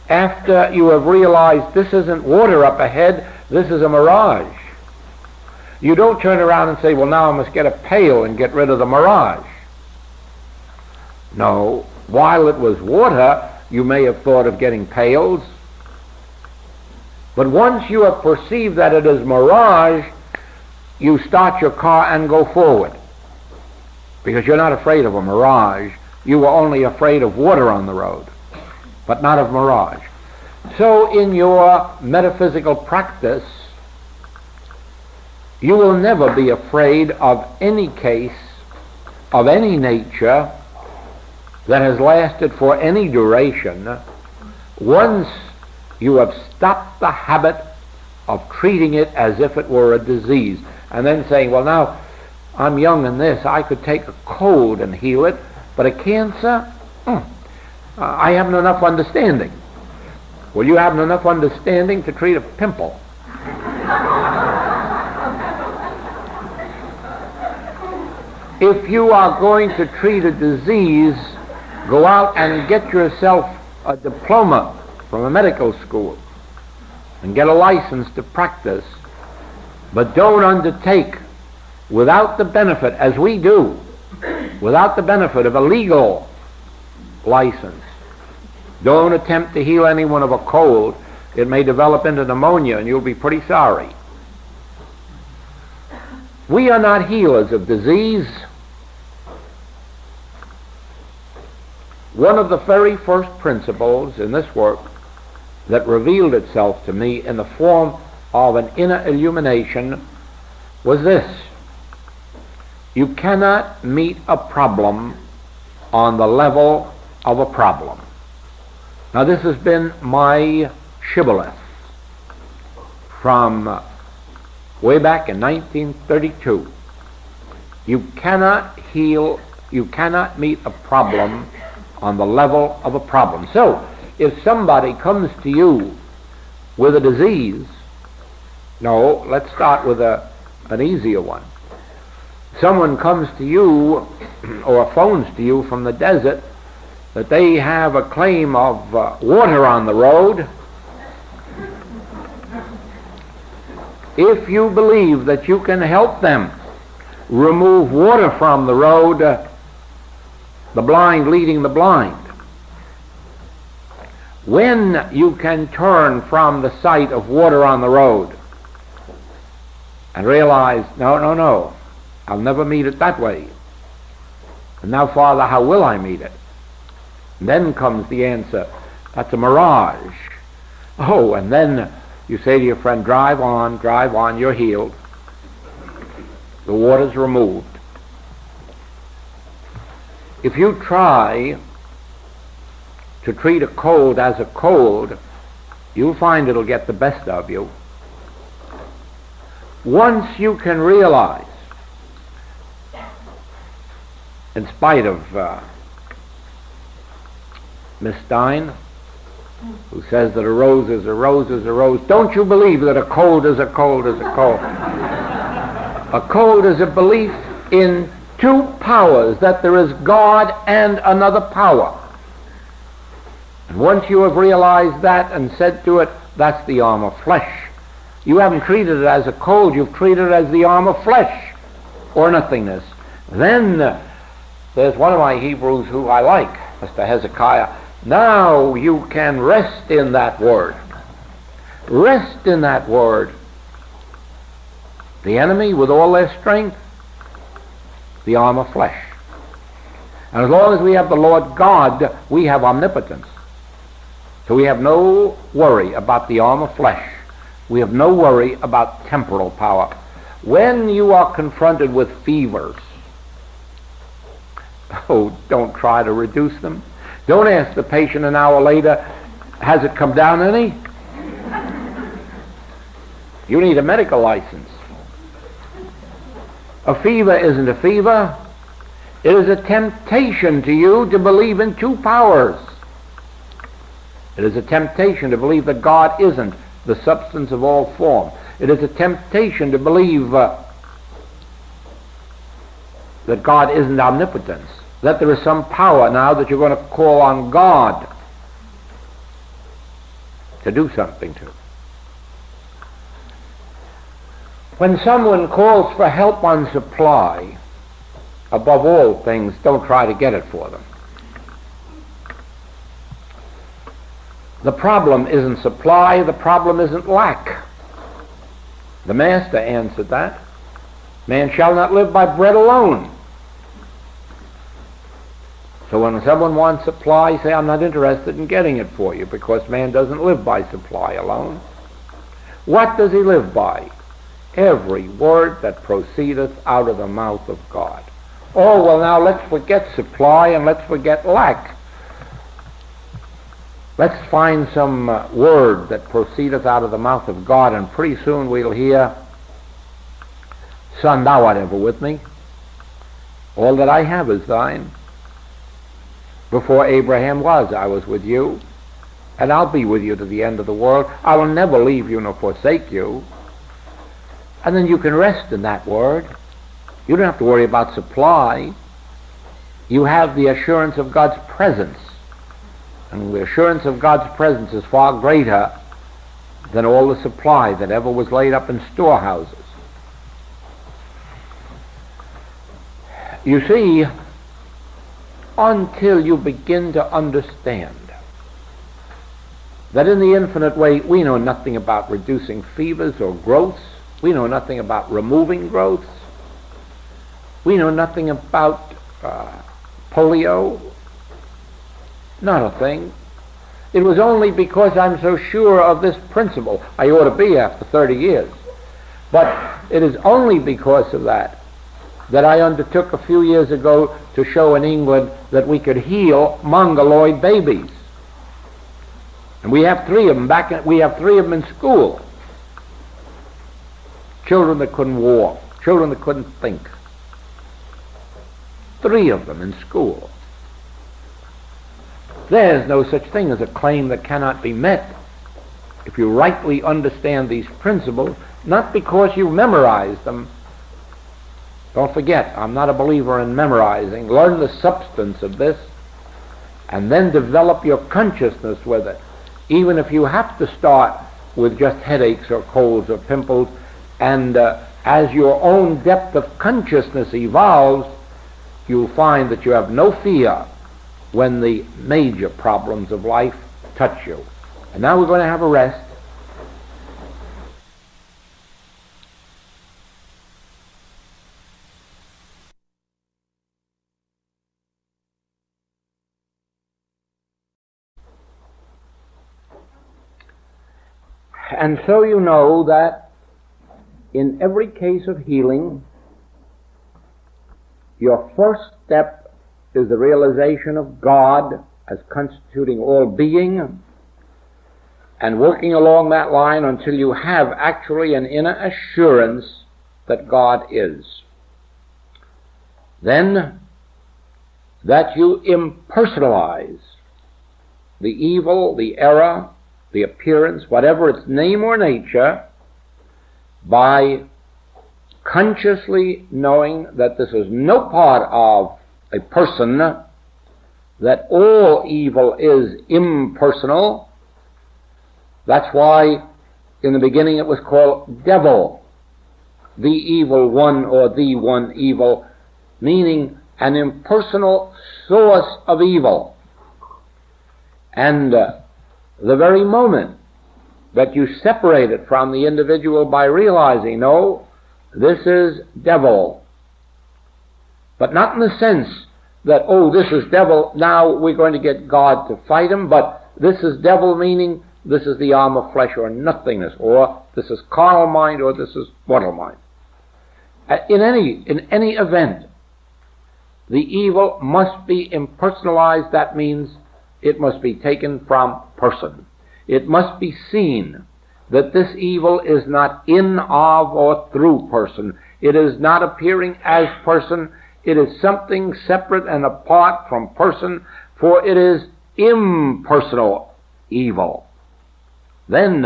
after you have realized this isn't water up ahead, this is a mirage. You don't turn around and say, well, now I must get a pail and get rid of the mirage. No, while it was water, you may have thought of getting pails. But once you have perceived that it is mirage, you start your car and go forward. Because you're not afraid of a mirage. You were only afraid of water on the road, but not of mirage. So in your metaphysical practice, you will never be afraid of any case of any nature that has lasted for any duration, once you have stopped the habit of treating it as if it were a disease, and then saying, well, now I'm young in this, I could take a cold and heal it, but a cancer, I haven't enough understanding. Well, you haven't enough understanding to treat a pimple. If you are going to treat a disease, go out and get yourself a diploma from a medical school and get a license to practice, but don't undertake without the benefit, as we do, without the benefit of a legal license. Don't attempt to heal anyone of a cold. It may develop into pneumonia and you'll be pretty sorry. We are not healers of disease. One of the very first principles in this work that revealed itself to me in the form of an inner illumination was this: you cannot meet a problem on the level of a problem. Now, this has been my shibboleth from way back in 1932. You cannot meet a problem on the level of a problem. So, if somebody comes to you with a disease, no, let's start with an easier one. Someone comes to you or phones to you from the desert that they have a claim of water on the road. If you believe that you can help them remove water from the road, the blind leading the blind, when you can turn from the sight of water on the road and realize, no, I'll never meet it that way. And now, Father, how will I meet it? And then comes the answer, that's a mirage. Oh, and then you say to your friend, drive on, you're healed. The water's removed. If you try to treat a cold as a cold, you'll find it'll get the best of you. Once you can realize, in spite of Miss Stein, who says that a rose is a rose is a rose, don't you believe that a cold is a cold is a cold. A cold is a belief in two powers, that there is God and another power. And once you have realized that and said to it, that's the arm of flesh, you haven't treated it as a cold, you've treated it as the arm of flesh, or nothingness. Then there's one of my Hebrews who I like, Mr. Hezekiah. Now you can rest in that word. Rest in that word. The enemy, with all their strength, the arm of flesh. And as long as we have the Lord God, we have omnipotence. So we have no worry about the arm of flesh. We have no worry about temporal power. When you are confronted with fevers, oh, don't try to reduce them. Don't ask the patient an hour later, has it come down any? You need a medical license. A fever isn't a fever. It is a temptation to you to believe in two powers. It is a temptation to believe that God isn't the substance of all form. It is a temptation to believe that God isn't omnipotence, that there is some power now that you're going to call on God to do something to. When someone calls for help on supply, above all things, don't try to get it for them. The problem isn't supply, the problem isn't lack. The Master answered that. Man shall not live by bread alone. So when someone wants supply, say, I'm not interested in getting it for you, because man doesn't live by supply alone. What does he live by? Every word that proceedeth out of the mouth of God. Oh, well, now let's forget supply and let's forget lack. Let's find some word that proceedeth out of the mouth of God, and pretty soon we'll hear, Son, thou art ever with me. All that I have is thine. Before Abraham was, I was with you, and I'll be with you to the end of the world. I will never leave you nor forsake you. And then you can rest in that word. You don't have to worry about supply. You have the assurance of God's presence. And the assurance of God's presence is far greater than all the supply that ever was laid up in storehouses. You see, until you begin to understand that in the infinite way we know nothing about reducing fevers or growths. We know nothing about removing growths. We know nothing about polio. Not a thing. It was only because I'm so sure of this principle. I ought to be after 30 years. But it is only because of that I undertook a few years ago to show in England that we could heal mongoloid babies. And we have 3 of them we have 3 of them in school. Children that couldn't walk, children that couldn't think. 3 of them in school. There's no such thing as a claim that cannot be met if you rightly understand these principles, not because you memorize them. Don't forget, I'm not a believer in memorizing. Learn the substance of this and then develop your consciousness with it. Even if you have to start with just headaches or colds or pimples, and as your own depth of consciousness evolves, you'll find that you have no fear when the major problems of life touch you. And now we're going to have a rest. And so you know that in every case of healing, your first step is the realization of God as constituting all being, and working along that line until you have actually an inner assurance that God is. Then, that you impersonalize the evil, the error, the appearance, whatever its name or nature, by consciously knowing that this is no part of a person, that all evil is impersonal. That's why in the beginning it was called devil, the evil one or the one evil, meaning an impersonal source of evil. And the very moment that you separate it from the individual by realizing, no, this is devil, but not in the sense that, oh, this is devil, now we're going to get God to fight him, but this is devil meaning this is the arm of flesh or nothingness, or this is carnal mind, or this is mortal mind. In any event, the evil must be impersonalized. That means it must be taken from person. It must be seen that this evil is not in, of, or through person. It is not appearing as person. It is something separate and apart from person, for it is impersonal evil. Then,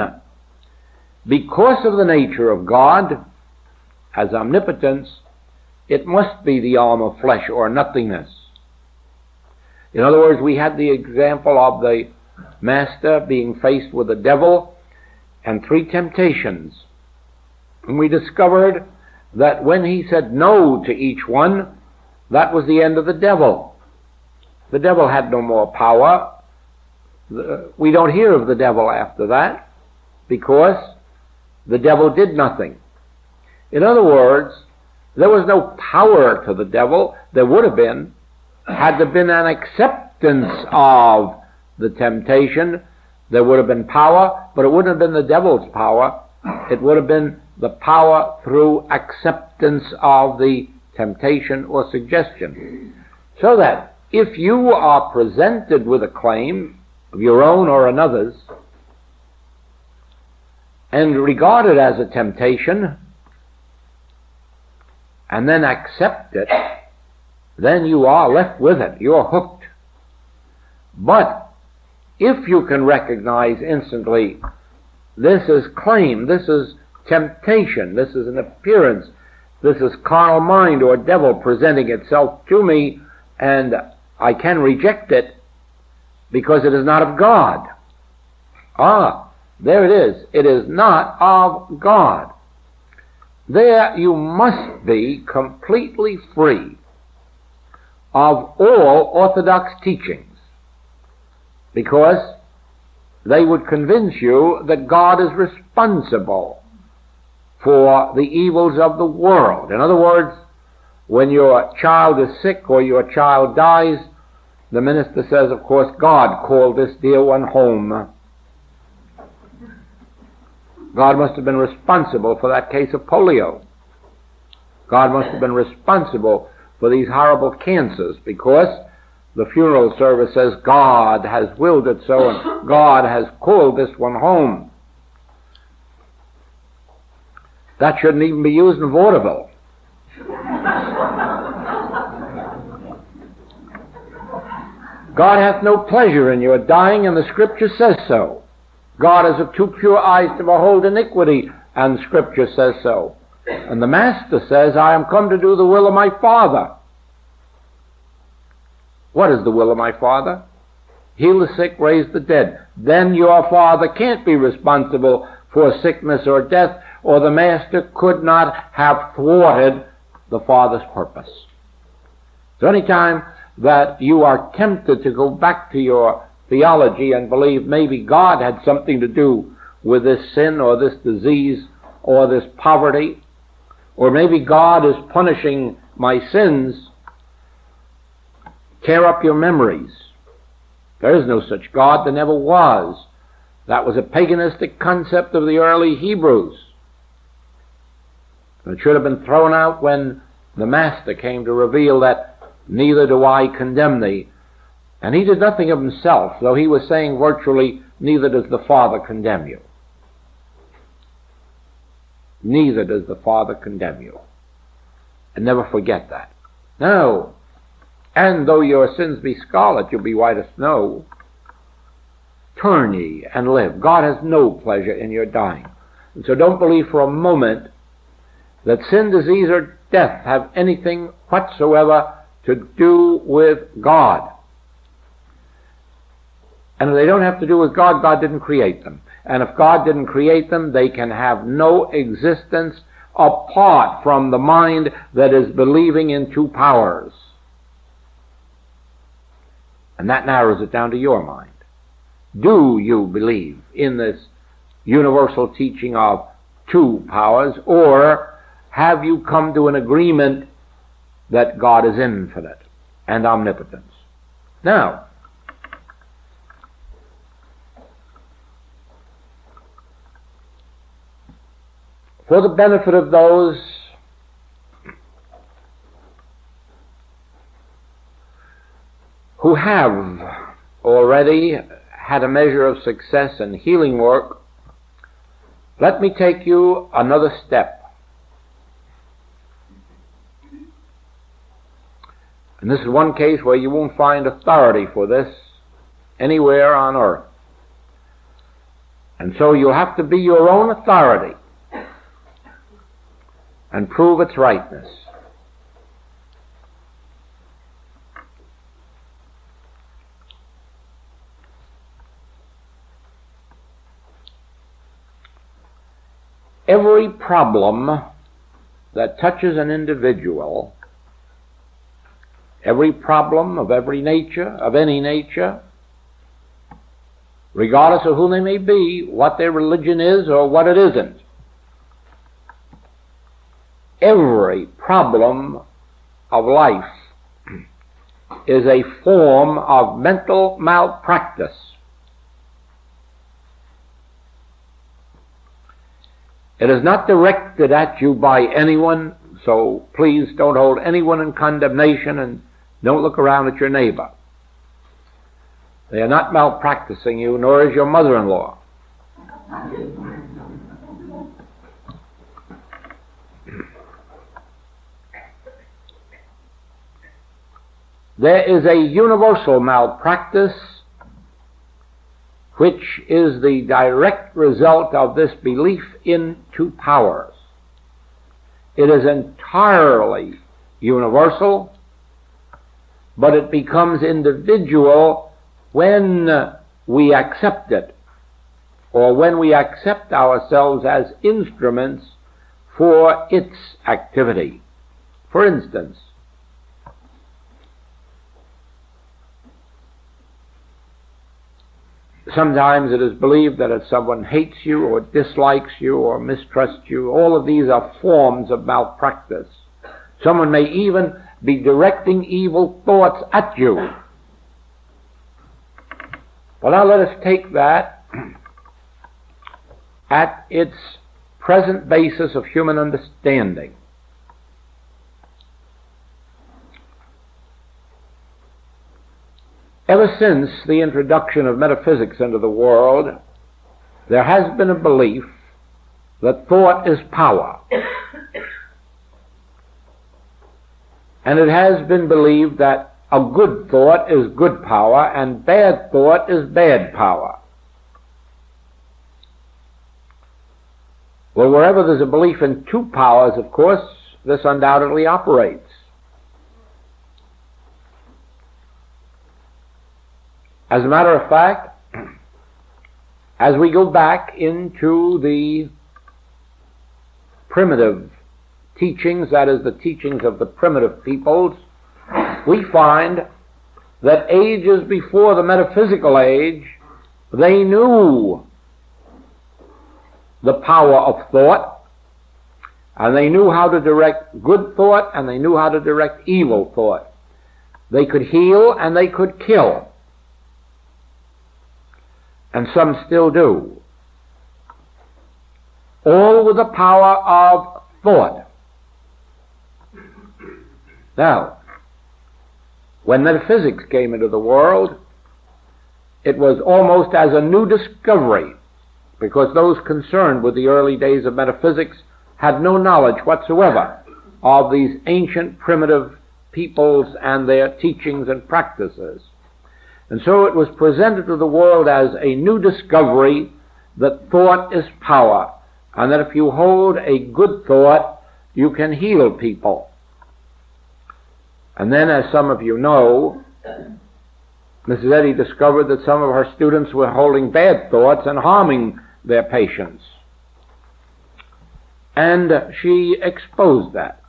because of the nature of God as omnipotence, it must be the arm of flesh or nothingness. In other words, we had the example of the master being faced with the devil and 3 temptations. And we discovered that when he said no to each one, that was the end of the devil. The devil had no more power. We don't hear of the devil after that, because the devil did nothing. In other words, there was no power to the devil. There would have been, had there been an acceptance of the temptation. There would have been power, but it wouldn't have been the devil's power. It would have been the power through acceptance of the temptation or suggestion. So that if you are presented with a claim of your own or another's and regard it as a temptation and then accept it, then you are left with it. You're hooked. But if you can recognize instantly, this is claim, this is temptation, this is an appearance, this is carnal mind or devil presenting itself to me, and I can reject it because it is not of God. There it is. It is not of God. There you must be completely free of all orthodox teachings, because they would convince you that God is responsible for the evils of the world. In other words, when your child is sick or your child dies, the minister says, of course, God called this dear one home. God must have been responsible for that case of polio. God must have been responsible for these horrible cancers, because the funeral service says God has willed it so, and God has called this one home. That shouldn't even be used in vaudeville. God hath no pleasure in your dying, and the Scripture says so. God is of too pure eyes to behold iniquity, and Scripture says so. And the Master says, I am come to do the will of my Father. What is the will of my Father? Heal the sick, raise the dead. Then your Father can't be responsible for sickness or death, or the Master could not have thwarted the Father's purpose. So any time that you are tempted to go back to your theology and believe maybe God had something to do with this sin or this disease or this poverty, or maybe God is punishing my sins, tear up your memories. There is no such God. There never was. That was a paganistic concept of the early Hebrews. It should have been thrown out when the Master came to reveal that neither do I condemn thee. And he did nothing of himself, though he was saying virtually, neither does the Father condemn you. Neither does the Father condemn you. And never forget that. No. And though your sins be scarlet, you'll be white as snow. Turn ye and live. God has no pleasure in your dying. And so don't believe for a moment that sin, disease, or death have anything whatsoever to do with God. And if they don't have to do with God, God didn't create them. And if God didn't create them, they can have no existence apart from the mind that is believing in two powers. And that narrows it down to your mind. Do you believe in this universal teaching of two powers, or have you come to an agreement that God is infinite and omnipotent? Now, for the benefit of those who have already had a measure of success in healing work, let me take you another step. And this is one case where you won't find authority for this anywhere on earth. And so you'll have to be your own authority and prove its rightness. Every problem that touches an individual, every problem of every nature, of any nature, regardless of who they may be, what their religion is or what it isn't, every problem of life is a form of mental malpractice. It is not directed at you by anyone, so please don't hold anyone in condemnation and don't look around at your neighbor. They are not malpracticing you, nor is your mother-in-law. There is a universal malpractice which is the direct result of this belief in two powers. It is entirely universal, but it becomes individual when we accept it, or when we accept ourselves as instruments for its activity. For instance, Sometimes it is believed that if someone hates you or dislikes you or mistrusts you, all of these are forms of malpractice. Someone may even be directing evil thoughts at you. Well, now let us take that at its present basis of human understanding. Ever since the introduction of metaphysics into the world, there has been a belief that thought is power. And it has been believed that a good thought is good power and bad thought is bad power. Well, wherever there's a belief in two powers, of course, this undoubtedly operates. As a matter of fact, as we go back into the primitive teachings, that is, the teachings of the primitive peoples, we find that ages before the metaphysical age, they knew the power of thought, and they knew how to direct good thought, and they knew how to direct evil thought. They could heal and they could kill. And some still do. All with the power of thought. Now, when metaphysics came into the world, it was almost as a new discovery, because those concerned with the early days of metaphysics had no knowledge whatsoever of these ancient primitive peoples and their teachings and practices. And so it was presented to the world as a new discovery that thought is power, and that if you hold a good thought, you can heal people. And then, as some of you know, Mrs. Eddy discovered that some of her students were holding bad thoughts and harming their patients. And she exposed that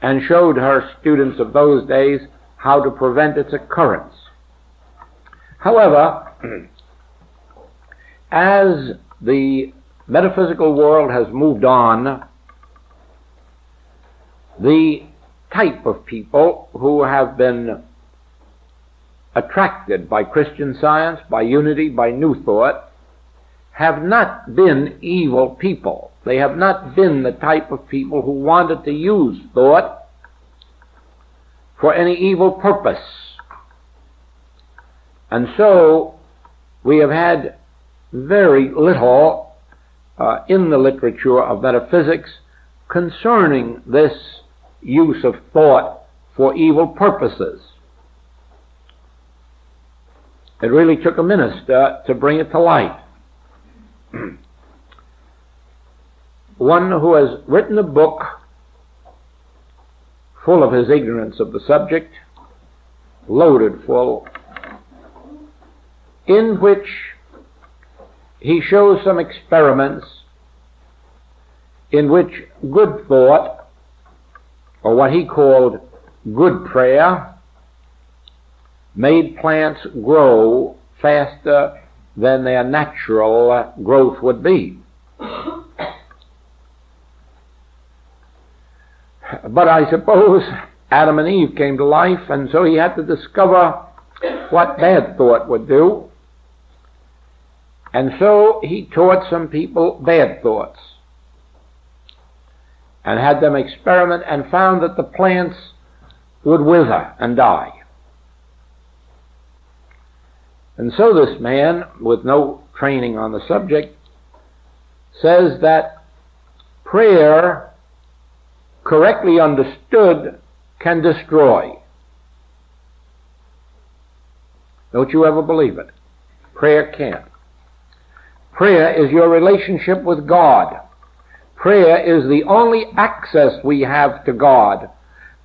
and showed her students of those days how to prevent its occurrence. However, as the metaphysical world has moved on, the type of people who have been attracted by Christian Science, by unity, by new thought, have not been evil people. They have not been the type of people who wanted to use thought for any evil purpose. And so we have had very little in the literature of metaphysics concerning this use of thought for evil purposes. It really took a minister to bring it to light. One who has written a book full of his ignorance of the subject, loaded full, in which he shows some experiments in which good thought, or what he called good prayer, made plants grow faster than their natural growth would be. But I suppose Adam and Eve came to life, and so he had to discover what bad thought would do. And so he taught some people bad thoughts and had them experiment, and found that the plants would wither and die. And so this man, with no training on the subject, says that prayer, correctly understood, can destroy. Don't you ever believe it. Prayer can't. Prayer is your relationship with God. Prayer is the only access we have to God.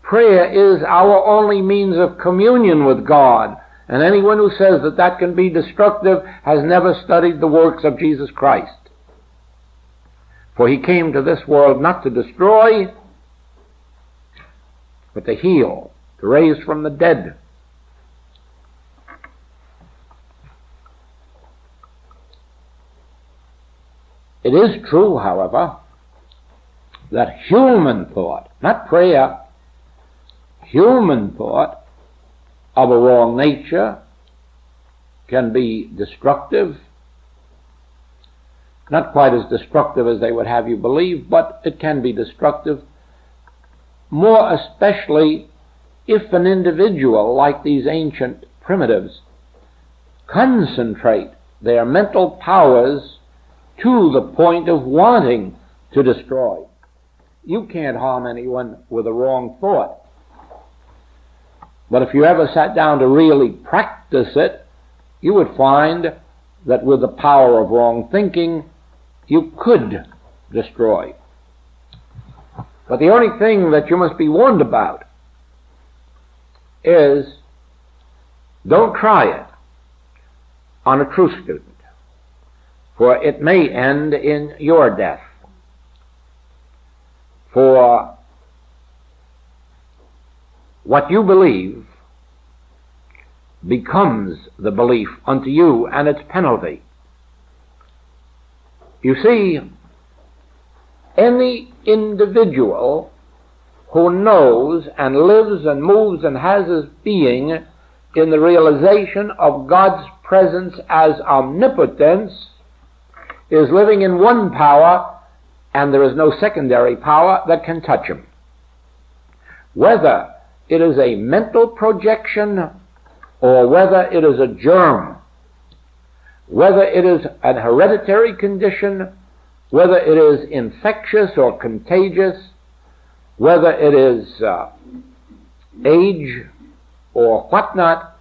Prayer is our only means of communion with God. And anyone who says that that can be destructive has never studied the works of Jesus Christ. For he came to this world not to destroy, but to heal, to raise from the dead. is true, however, that human thought, not prayer, human thought of a wrong nature can be destructive, not quite as destructive as they would have you believe, but it can be destructive, more especially if an individual, like these ancient primitives, concentrate their mental powers to the point of wanting to destroy. You can't harm anyone with a wrong thought. But if you ever sat down to really practice it, you would find that with the power of wrong thinking, you could destroy. But the only thing that you must be warned about is don't try it on a true student, for it may end in your death. For what you believe becomes the belief unto you and its penalty. You see, any individual who knows and lives and moves and has his being in the realization of God's presence as omnipotence is living in one power, and there is no secondary power that can touch him. Whether it is a mental projection or whether it is a germ, whether it is an hereditary condition, whether it is infectious or contagious, whether it is age or whatnot,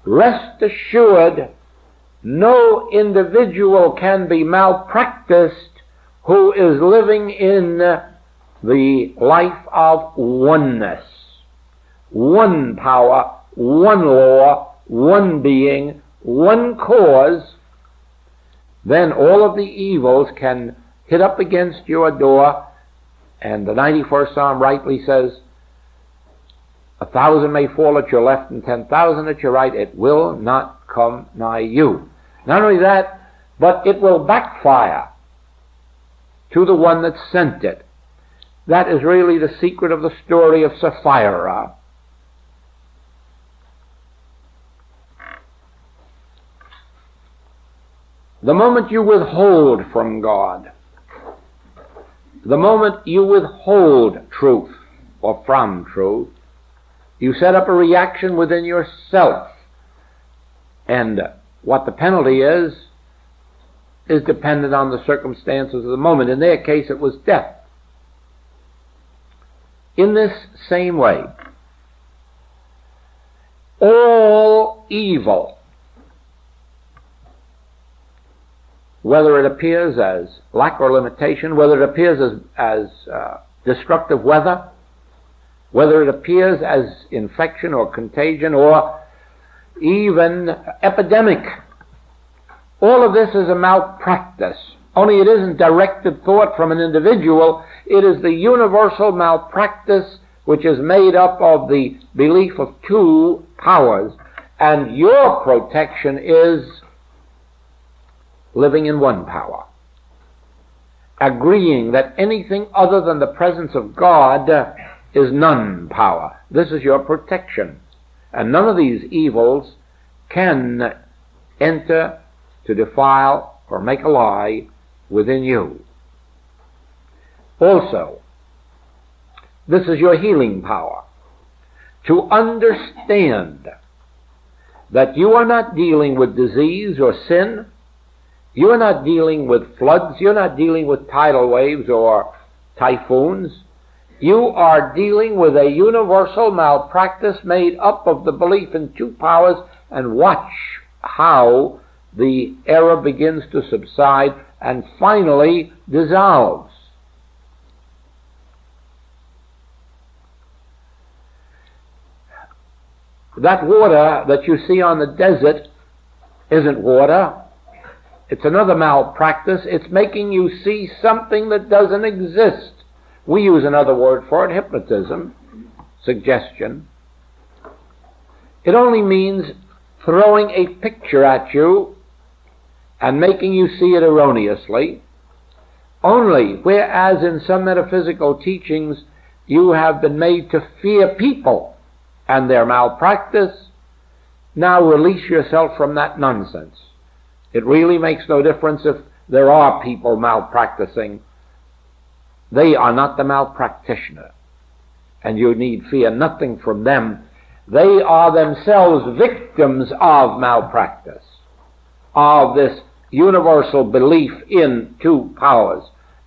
rest assured no individual can be malpracticed who is living in the life of oneness. One power, one law, one being, one cause. Then all of the evils can hit up against your door, and the 91st Psalm rightly says, 1,000 may fall at your left and 10,000 at your right, it will not come nigh you. Not only that, but it will backfire to the one that sent it. That is really the secret of the story of Sapphira. The moment you withhold from God, the moment you withhold truth or from truth, you set up a reaction within yourself. And what the penalty is dependent on the circumstances of the moment. In their case, it was death. In this same way, all evil, whether it appears as lack or limitation, whether it appears as destructive weather, whether it appears as infection or contagion or even epidemic, all of this is a malpractice. Only it isn't directed thought from an individual. It is the universal malpractice which is made up of the belief of two powers. And your protection is living in one power, agreeing that anything other than the presence of God is non-power. This is your protection. And none of these evils can enter to defile or make a lie within you. Also, this is your healing power. To understand that you are not dealing with disease or sin, you are not dealing with floods, you're not dealing with tidal waves or typhoons. You are dealing with a universal malpractice made up of the belief in two powers, and watch how the error begins to subside and finally dissolves. That water that you see on the desert isn't water. It's another malpractice. It's making you see something that doesn't exist. We use another word for it, hypnotism, suggestion. It only means throwing a picture at you and making you see it erroneously. only, whereas in some metaphysical teachings you have been made to fear people and their malpractice, now release yourself from that nonsense. It really makes no difference if there are people malpracticing. They are not the malpractitioner, and you need fear nothing from them. They are themselves victims of malpractice, of this universal belief in two powers.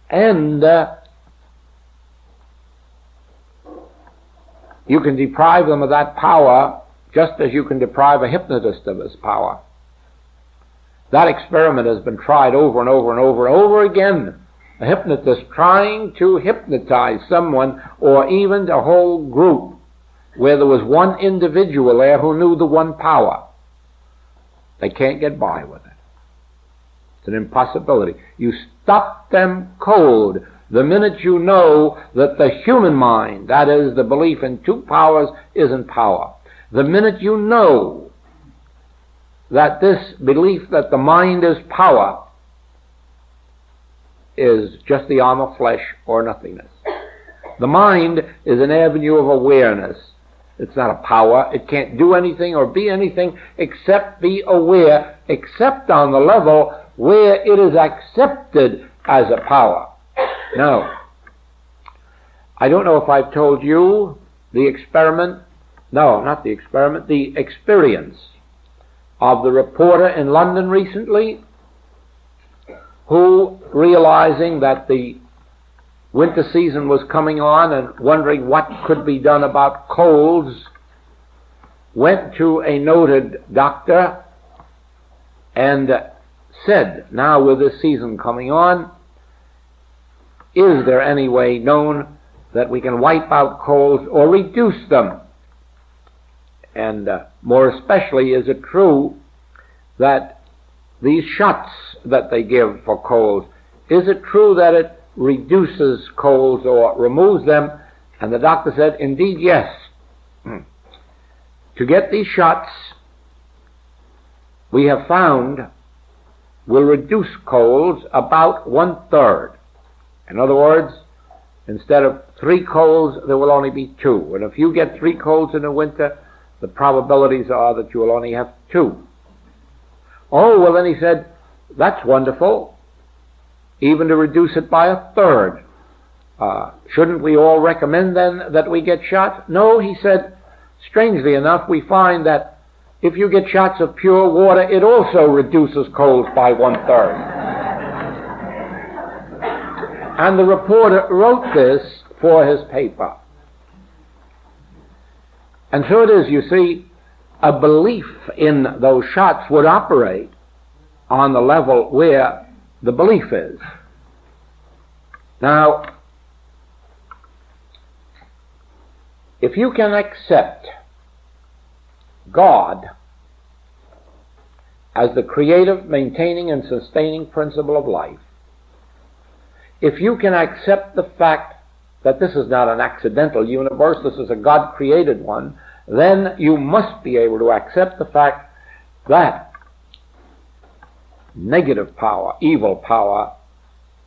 And you can deprive them of that power just as you can deprive a hypnotist of his power. That experiment has been tried over and over and over and over again. A hypnotist trying to hypnotize someone, or even a whole group, where there was one individual there who knew the one power. They can't get by with it. It's an impossibility. You stop them cold the minute you know that the human mind, that is, the belief in two powers, isn't power. The minute you know that this belief that the mind is power is just the arm of flesh or nothingness. The mind is an avenue of awareness. It's not a power. It can't do anything or be anything except be aware, except on the level where it is accepted as a power. Now, I don't know if I've told you the experiment, no, not the experiment, the experience of the reporter in London recently, who, realizing that the winter season was coming on and wondering what could be done about colds, went to a noted doctor and said, now with this season coming on, is there any way known that we can wipe out colds or reduce them? And more especially, is it true that these shots that they give for colds, is it true that it reduces colds or removes them? And the doctor said, indeed, yes. To get these shots, we have found, will reduce colds about 1/3. In other words, instead of 3 colds, there will only be 2. And if you get 3 colds in the winter, the probabilities are that you will only have 2. Oh, well, then he said, that's wonderful, even to reduce it by 1/3. Shouldn't we all recommend then that we get shots? No, he said, strangely enough, we find that if you get shots of pure water, it also reduces colds by 1/3. And the reporter wrote this for his paper. And so it is, you see, a belief in those shots would operate on the level where the belief is. Now, if you can accept God as the creative, maintaining, and sustaining principle of life, if you can accept the fact that this is not an accidental universe, this is a God-created one, then you must be able to accept the fact that negative power, evil power,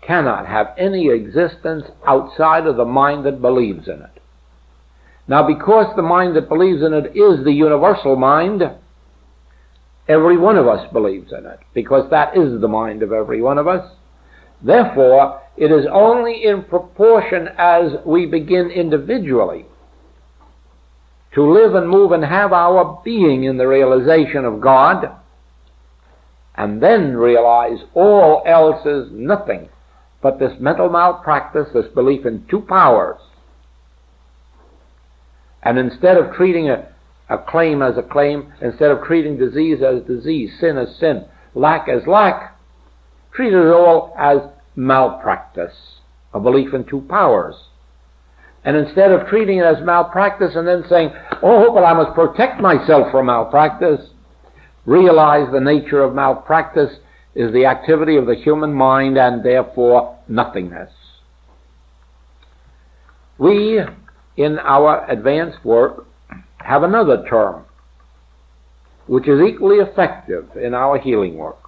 cannot have any existence outside of the mind that believes in it. Now, because the mind that believes in it is the universal mind, every one of us believes in it, because that is the mind of every one of us. Therefore, it is only in proportion as we begin individually to live and move and have our being in the realization of God, and then realize all else is nothing but this mental malpractice, this belief in two powers. And instead of treating a claim as a claim, instead of treating disease as disease, sin as sin, lack as lack, treat it all as malpractice, a belief in two powers. And instead of treating it as malpractice and then saying, oh, but I must protect myself from malpractice, realize the nature of malpractice is the activity of the human mind and therefore nothingness. We, in our advanced work, have another term which is equally effective in our healing work.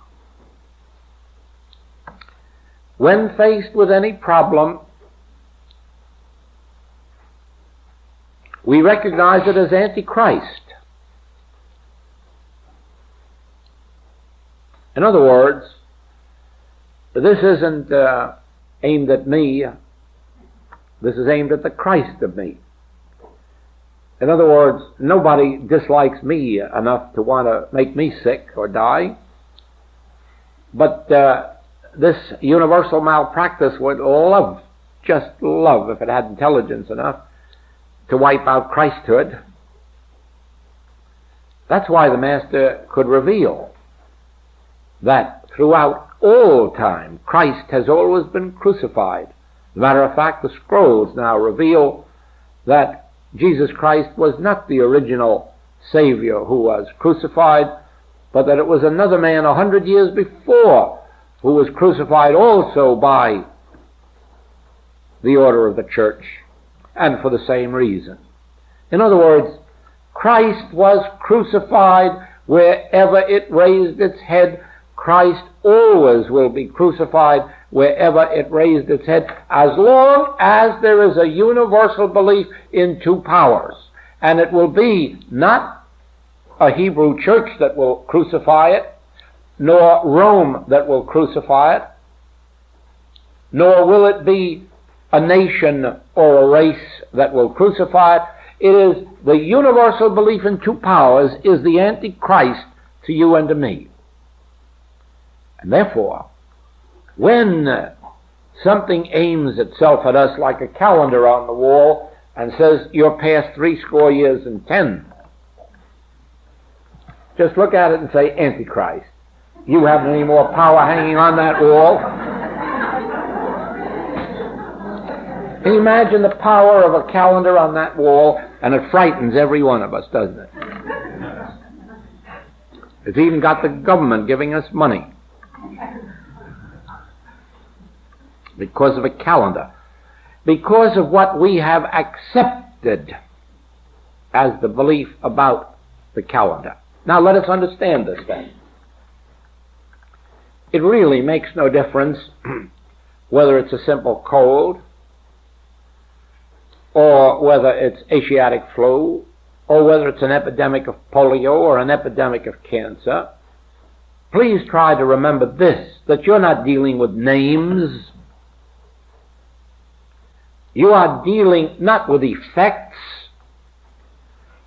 when faced with any problem, we recognize it as Antichrist. In other words, this isn't aimed at me, this is aimed at the Christ of me. In other words, nobody dislikes me enough to want to make me sick or die, but this universal malpractice would just love, if it had intelligence enough, to wipe out Christhood. That's why the Master could reveal that throughout all time Christ has always been crucified. As a matter of fact, the scrolls now reveal that Jesus Christ was not the original Savior who was crucified, but that it was another man 100 years before who was crucified also by the order of the church, and for the same reason. In other words, Christ was crucified wherever it raised its head. Christ always will be crucified wherever it raised its head, as long as there is a universal belief in two powers. And it will be not a Hebrew church that will crucify it, nor Rome that will crucify it, nor will it be a nation or a race that will crucify it. It is the universal belief in two powers is the Antichrist to you and to me. And therefore, when something aims itself at us like a calendar on the wall and says, you're past 80 years and 10, just look at it and say, Antichrist. You haven't any more power hanging on that wall. Can you imagine the power of a calendar on that wall? And it frightens every one of us, doesn't it? It's even got the government giving us money because of a calendar, because of what we have accepted as the belief about the calendar. Now let us understand this then. It really makes no difference whether it's a simple cold, or whether it's Asiatic flu, or whether it's an epidemic of polio or an epidemic of cancer. Please try to remember this, that you're not dealing with names. You are dealing not with effects.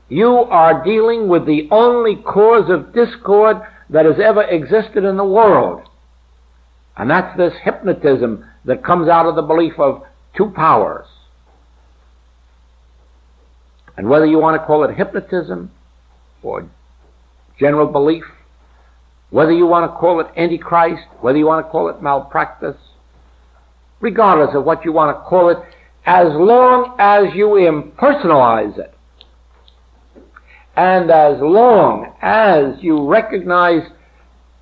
You are dealing with the only cause of discord that has ever existed in the world. And that's this hypnotism that comes out of the belief of two powers. And whether you want to call it hypnotism or general belief, whether you want to call it Antichrist, whether you want to call it malpractice, regardless of what you want to call it, as long as you impersonalize it, and as long as you recognize,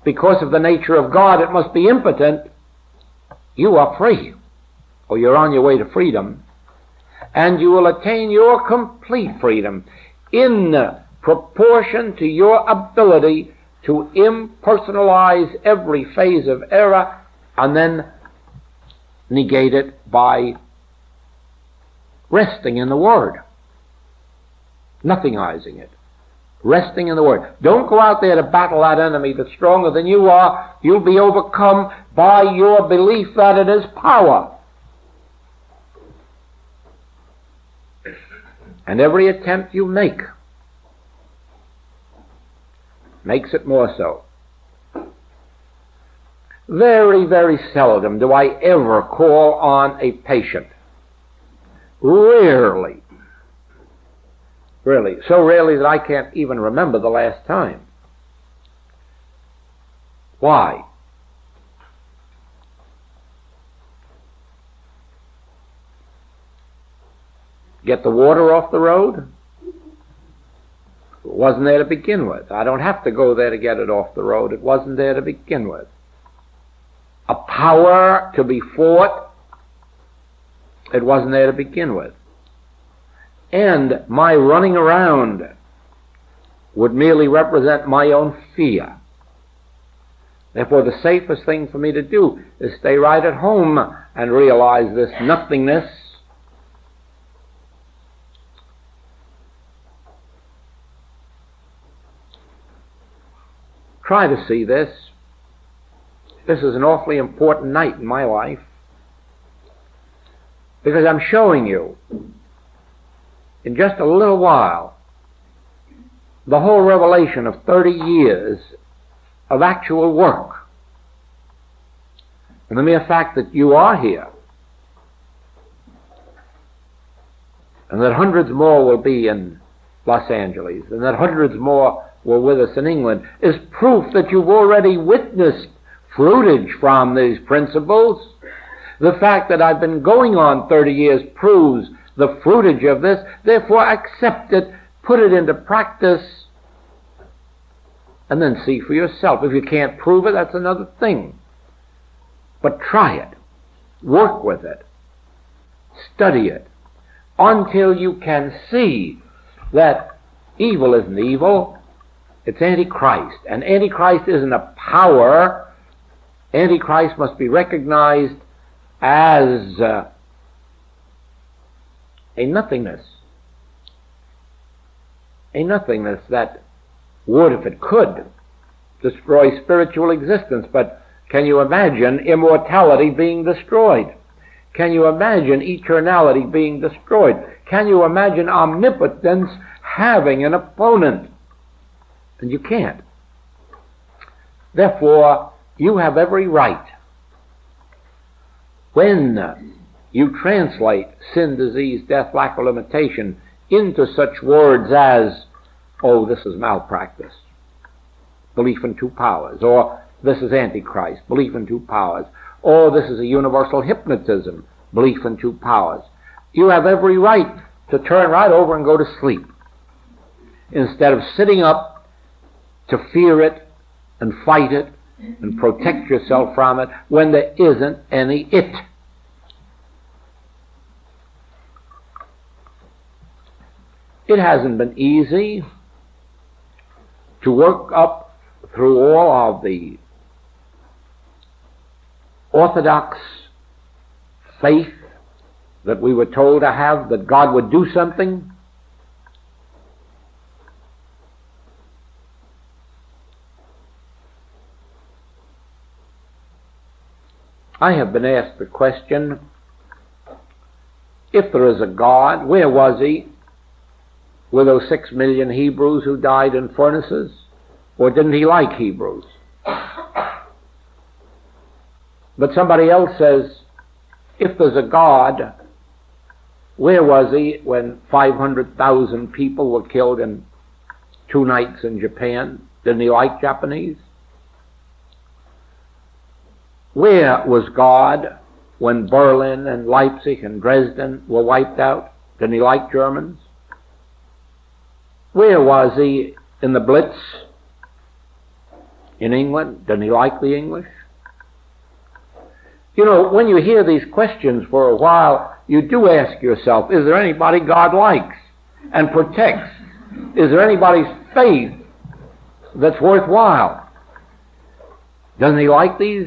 because of the nature of God, it must be impotent, you are free, or you're on your way to freedom, and you will attain your complete freedom in proportion to your ability to impersonalize every phase of error and then negate it by resting in the Word, nothingizing it, resting in the Word. Don't go out there to battle that enemy that's stronger than you are. You'll be overcome by your belief that it is power. And every attempt you make makes it more so. Very, very seldom do I ever call on a patient. Rarely. Really. So rarely that I can't even remember the last time. Why? Get the water off the road? It wasn't there to begin with. I don't have to go there to get it off the road. It wasn't there to begin with. A power to be fought? It wasn't there to begin with. And my running around would merely represent my own fear. Therefore, the safest thing for me to do is stay right at home and realize this nothingness. Try to see this. This is an awfully important night in my life, because I'm showing you in just a little while the whole revelation of 30 years of actual work. And the mere fact that you are here, and that hundreds more will be in Los Angeles, and that hundreds more were with us in England, is proof that you've already witnessed fruitage from these principles. The fact that I've been going on 30 years proves the fruitage of this. Therefore, accept it, put it into practice, and then see for yourself. If you can't prove it, that's another thing. But try it. Work with it. Study it. Until you can see that evil isn't evil. It's Antichrist. And Antichrist isn't a power. Antichrist must be recognized as a nothingness. A nothingness that would, if it could, destroy spiritual existence. But can you imagine immortality being destroyed? Can you imagine eternality being destroyed? Can you imagine omnipotence having an opponent? And you can't. Therefore, you have every right, when you translate sin, disease, death, lack, or limitation into such words as, oh, this is malpractice, belief in two powers, or this is Antichrist, belief in two powers, or this is a universal hypnotism, belief in two powers. You have every right to turn right over and go to sleep, instead of sitting up to fear it and fight it and protect yourself from it when there isn't any it. It hasn't been easy to work up through all of the orthodox faith that we were told to have, that God would do something. I have been asked the question, if there is a God, where was he with those 6 million Hebrews who died in furnaces? Or didn't he like Hebrews? But somebody else says, if there's a God, where was he when 500,000 people were killed in 2 nights in Japan? Didn't he like Japanese? Where was God when Berlin and Leipzig and Dresden were wiped out? Didn't he like Germans? Where was he in the Blitz in England? Didn't he like the English? You know, when you hear these questions for a while, you do ask yourself, is there anybody God likes and protects? Is there anybody's faith that's worthwhile? Doesn't he like these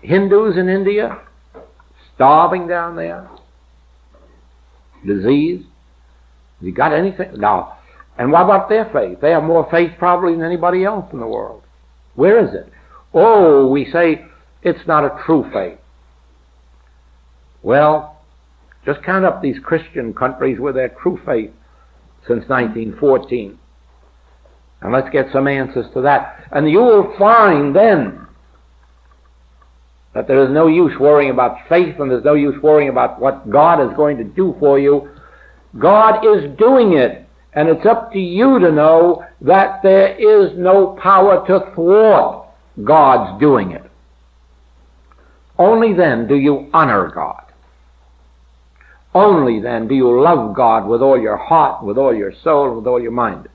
Hindus in India, starving down there, disease? Has he got anything? No. And what about their faith? They have more faith probably than anybody else in the world. Where is it? Oh, we say it's not a true faith. Well, just count up these Christian countries with their true faith since 1914. And let's get some answers to that. And you will find then that there is no use worrying about faith, and there's no use worrying about what God is going to do for you. God is doing it, and it's up to you to know that there is no power to thwart God's doing it. Only then do you honor God. Only then do you love God with all your heart, with all your soul, with all your mind.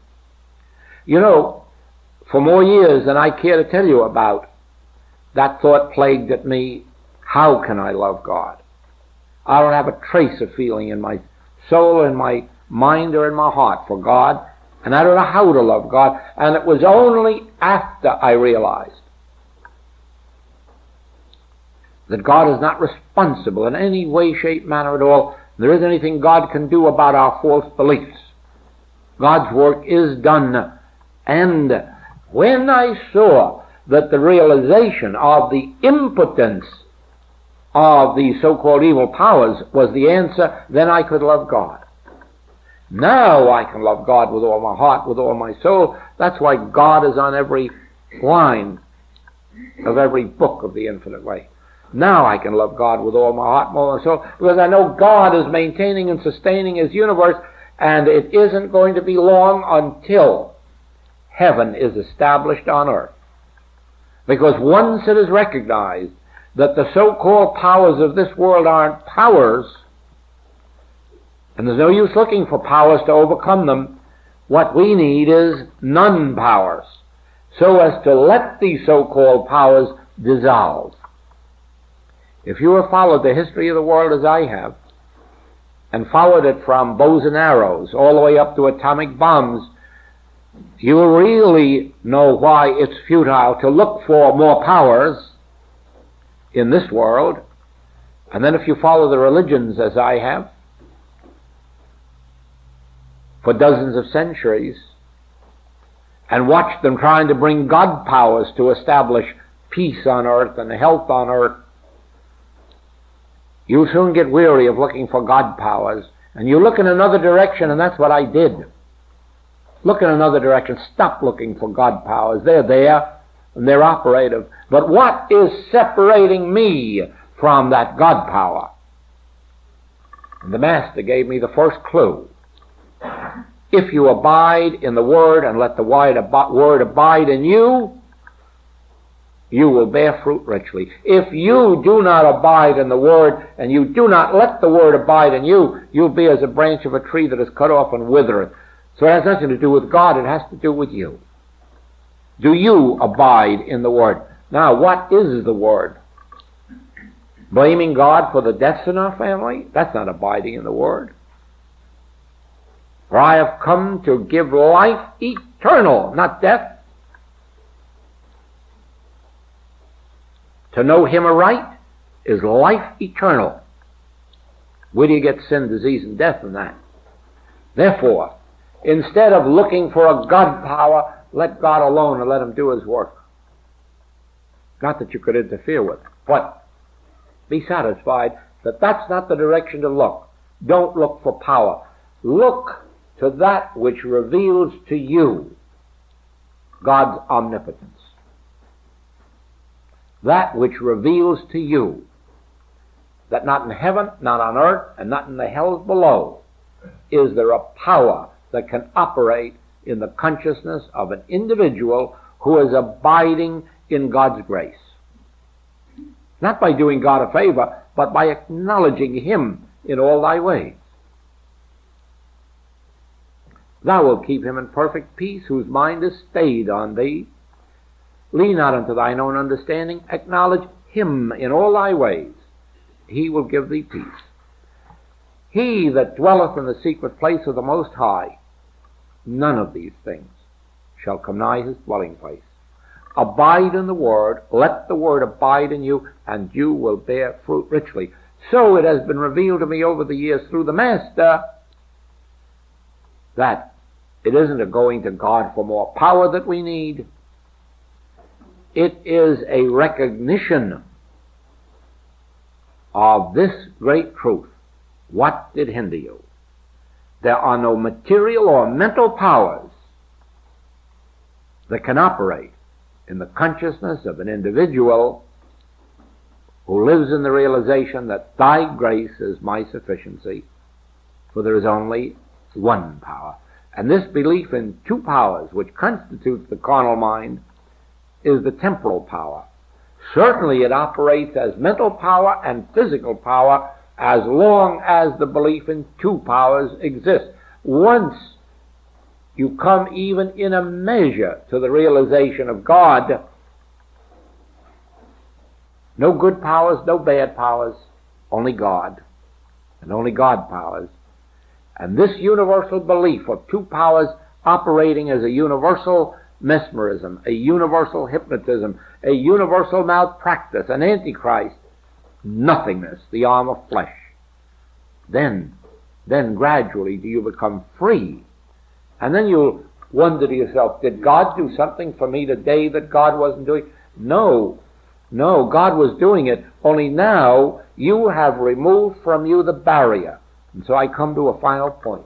You know, for more years than I care to tell you about, that thought plagued at me, how can I love God? I don't have a trace of feeling in my soul, in my mind, or in my heart for God, and I don't know how to love God. And it was only after I realized that God is not responsible in any way, shape, manner at all. There isn't anything God can do about our false beliefs. God's work is done. And when I saw that the realization of the impotence of these so-called evil powers was the answer, then I could love God. Now I can love God with all my heart, with all my soul. That's why God is on every line of every book of the infinite way. Now I can love God with all my heart, with all my soul, because I know God is maintaining and sustaining His universe, and it isn't going to be long until heaven is established on earth. Because once it is recognized that the so-called powers of this world aren't powers, and there's no use looking for powers to overcome them, what we need is non-powers, so as to let these so-called powers dissolve. If you have followed the history of the world as I have, and followed it from bows and arrows all the way up to atomic bombs, you will really know why it's futile to look for more powers in this world. And then if you follow the religions as I have for dozens of centuries and watch them trying to bring God powers to establish peace on earth and health on earth, you'll soon get weary of looking for God powers, and you look in another direction, and that's what I did. Look in another direction. Stop looking for God powers. They're there, and they're operative. But what is separating me from that God power? And the Master gave me the first clue. If you abide in the Word and let the Word abide in you, you will bear fruit richly. If you do not abide in the Word and you do not let the Word abide in you, you'll be as a branch of a tree that is cut off and withereth. So it has nothing to do with God, it has to do with you. Do you abide in the Word? Now, what is the Word? Blaming God for the deaths in our family? That's not abiding in the Word. For I have come to give life eternal, not death. To know Him aright is life eternal. Where do you get sin, disease, and death in that? Therefore, instead of looking for a God power, let God alone and let Him do His work. Not that you could interfere with it, but be satisfied that that's not the direction to look. Don't look for power. Look to that which reveals to you God's omnipotence. That which reveals to you that not in heaven, not on earth, and not in the hells below is there a power that can operate in the consciousness of an individual who is abiding in God's grace. Not by doing God a favor, but by acknowledging Him in all thy ways. Thou wilt keep him in perfect peace, whose mind is stayed on thee. Lean not unto thine own understanding. Acknowledge Him in all thy ways. He will give thee peace. He that dwelleth in the secret place of the Most High, none of these things shall come nigh his dwelling place. Abide in the Word, let the Word abide in you, and you will bear fruit richly. So it has been revealed to me over the years through the Master that it isn't a going to God for more power that we need. It is a recognition of this great truth. What did hinder you? There are no material or mental powers that can operate in the consciousness of an individual who lives in the realization that thy grace is my sufficiency, for there is only one power. And this belief in two powers, which constitutes the carnal mind, is the temporal power. Certainly it operates as mental power and physical power as long as the belief in two powers exists. Once you come even in a measure to the realization of God, no good powers, no bad powers, only God, and only God powers. And this universal belief of two powers operating as a universal mesmerism, a universal hypnotism, a universal malpractice, an antichrist, nothingness, the arm of flesh. Then gradually do you become free. And then you'll wonder to yourself, did God do something for me today that God wasn't doing? No, God was doing it, only now you have removed from you the barrier. And so I come to a final point.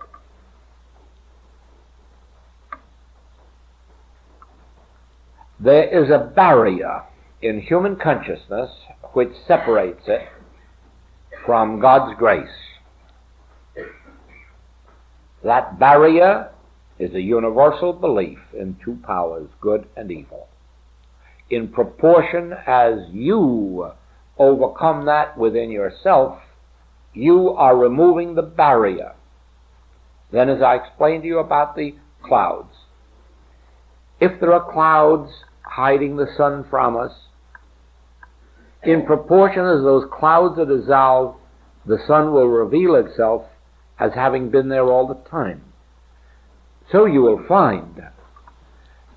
There is a barrier in human consciousness which separates it from God's grace. That barrier is a universal belief in two powers, good and evil. In proportion as you overcome that within yourself, you are removing the barrier. Then, as I explained to you about the clouds, if there are clouds hiding the sun from us, in proportion as those clouds are dissolved, the sun will reveal itself as having been there all the time. So you will find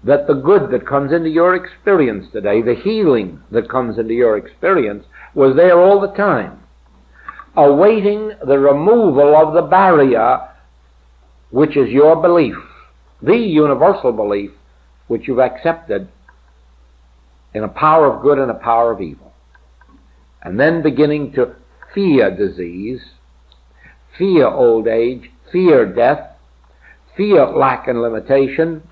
that the good that comes into your experience today, the healing that comes into your experience, was there all the time, awaiting the removal of the barrier which is your belief, the universal belief which you've accepted in a power of good and a power of evil. And then beginning to fear disease, fear old age, fear death, fear lack and limitation,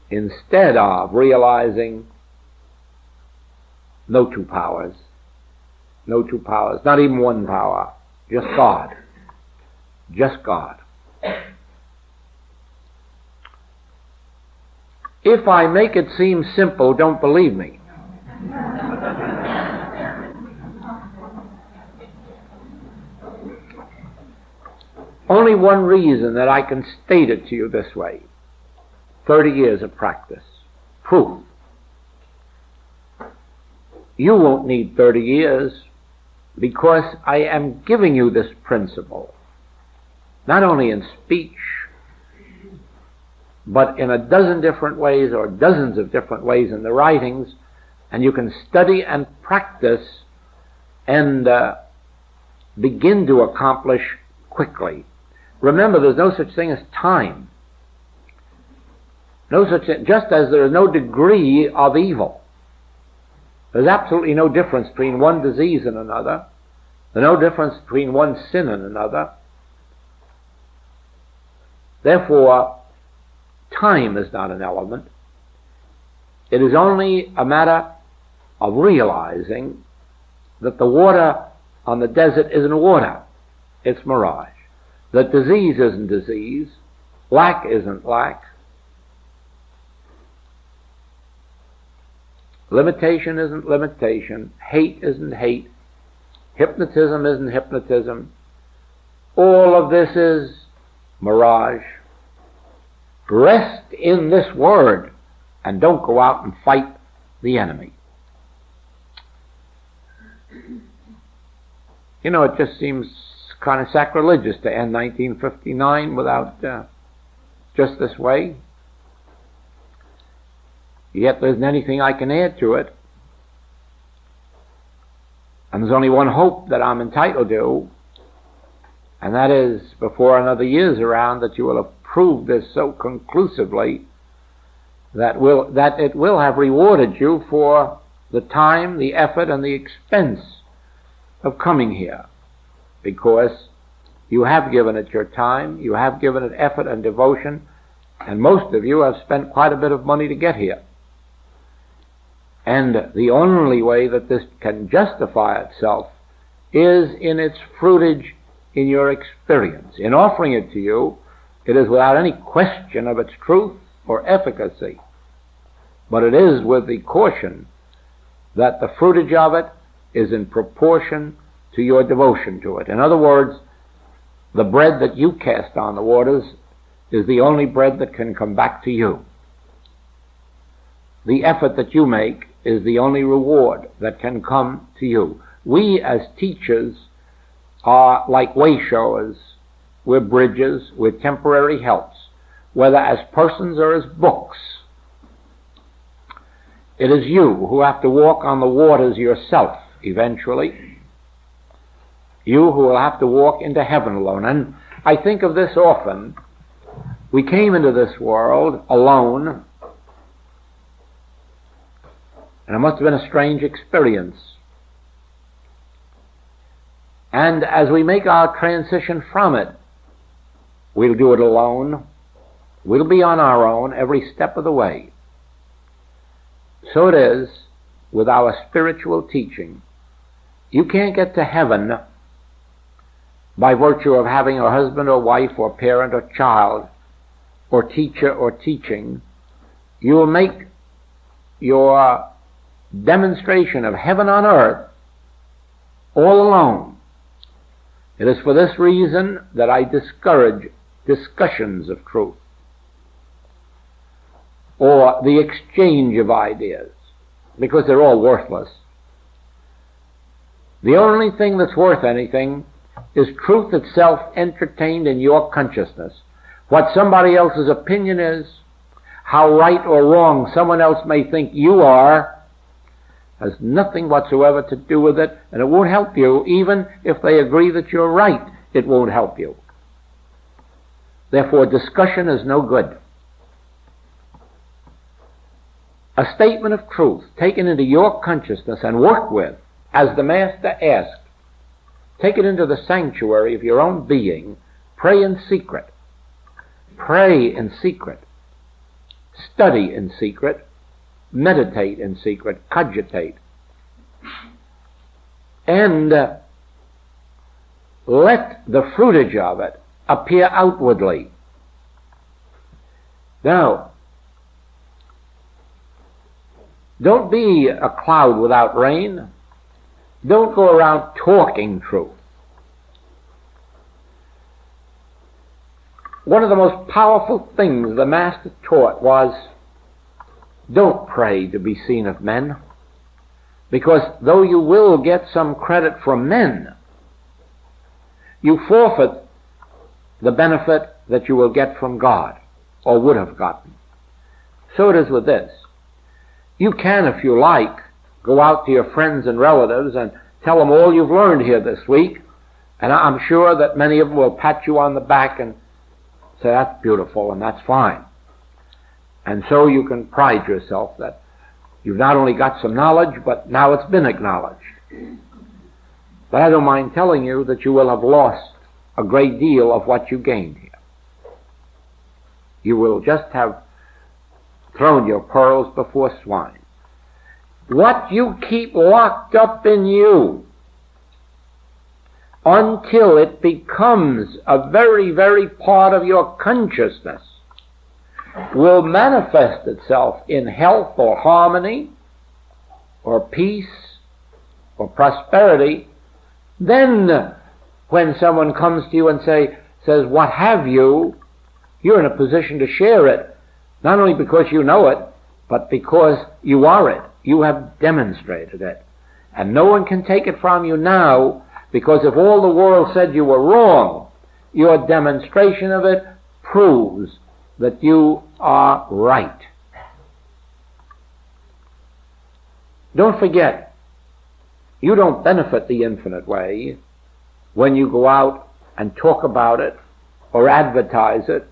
instead of realizing no two powers, not even one power, just God. Just God. If I make it seem simple, don't believe me. Only one reason that I can state it to you this way. 30 years of practice. Proof. You won't need 30 years because I am giving you this principle, not only in speech, but in a dozen different ways or dozens of different ways in the writings, and you can study and practice and begin to accomplish quickly. Remember, there's no such thing as time. No such thing, just as there is no degree of evil. There's absolutely no difference between one disease and another. There's no difference between one sin and another. Therefore, time is not an element. It is only a matter of realizing that the water on the desert isn't water. It's mirage. That disease isn't disease. Lack isn't lack. Limitation isn't limitation. Hate isn't hate. Hypnotism isn't hypnotism. All of this is mirage. Rest in this word and don't go out and fight the enemy. You know, it just seems kind of sacrilegious to end 1959 without just this way. Yet there isn't anything I can add to it. And there's only one hope that I'm entitled to, and that is, before another year's around, that you will have proved this so conclusively that it will have rewarded you for the time, the effort, and the expense of coming here. Because you have given it your time, you have given it effort and devotion, and most of you have spent quite a bit of money to get here. And the only way that this can justify itself is in its fruitage in your experience. In offering it to you, it is without any question of its truth or efficacy, but it is with the caution that the fruitage of it is in proportion to your devotion to it. In other words, the bread that you cast on the waters is the only bread that can come back to you. The effort that you make is the only reward that can come to you. We as teachers are like way showers. We're bridges, we're temporary helps, whether as persons or as books. It is you who have to walk on the waters yourself eventually. You who will have to walk into heaven alone. And I think of this often. We came into this world alone, and it must have been a strange experience. And as we make our transition from it, we'll do it alone. We'll be on our own every step of the way. So it is with our spiritual teaching. You can't get to heaven by virtue of having a husband or wife or parent or child or teacher or teaching. You will make your demonstration of heaven on earth all alone. It is for this reason that I discourage discussions of truth or the exchange of ideas, because they're all worthless. The only thing that's worth anything is truth itself entertained in your consciousness. What somebody else's opinion is, how right or wrong someone else may think you are, has nothing whatsoever to do with it, and it won't help you. Even if they agree that you're right, it won't help you. Therefore, discussion is no good. A statement of truth taken into your consciousness and worked with, as the Master asked, take it into the sanctuary of your own being, pray in secret. Pray in secret. Study in secret. Meditate in secret. Cogitate. And let the fruitage of it appear outwardly. Now, don't be a cloud without rain. Don't go around talking truth. One of the most powerful things the Master taught was, don't pray to be seen of men, because though you will get some credit from men, you forfeit the benefit that you will get from God, or would have gotten. So it is with this. You can, if you like, go out to your friends and relatives and tell them all you've learned here this week, and I'm sure that many of them will pat you on the back and say, that's beautiful and that's fine. And so you can pride yourself that you've not only got some knowledge, but now it's been acknowledged. But I don't mind telling you that you will have lost a great deal of what you gained here. You will just have thrown your pearls before swine. What you keep locked up in you until it becomes a very, very part of your consciousness will manifest itself in health or harmony or peace or prosperity. Then when someone comes to you and says, what have you? You're in a position to share it, not only because you know it, but because you are it. You have demonstrated it. And no one can take it from you now, because if all the world said you were wrong, your demonstration of it proves that you are right. Don't forget, you don't benefit the infinite way when you go out and talk about it, or advertise it,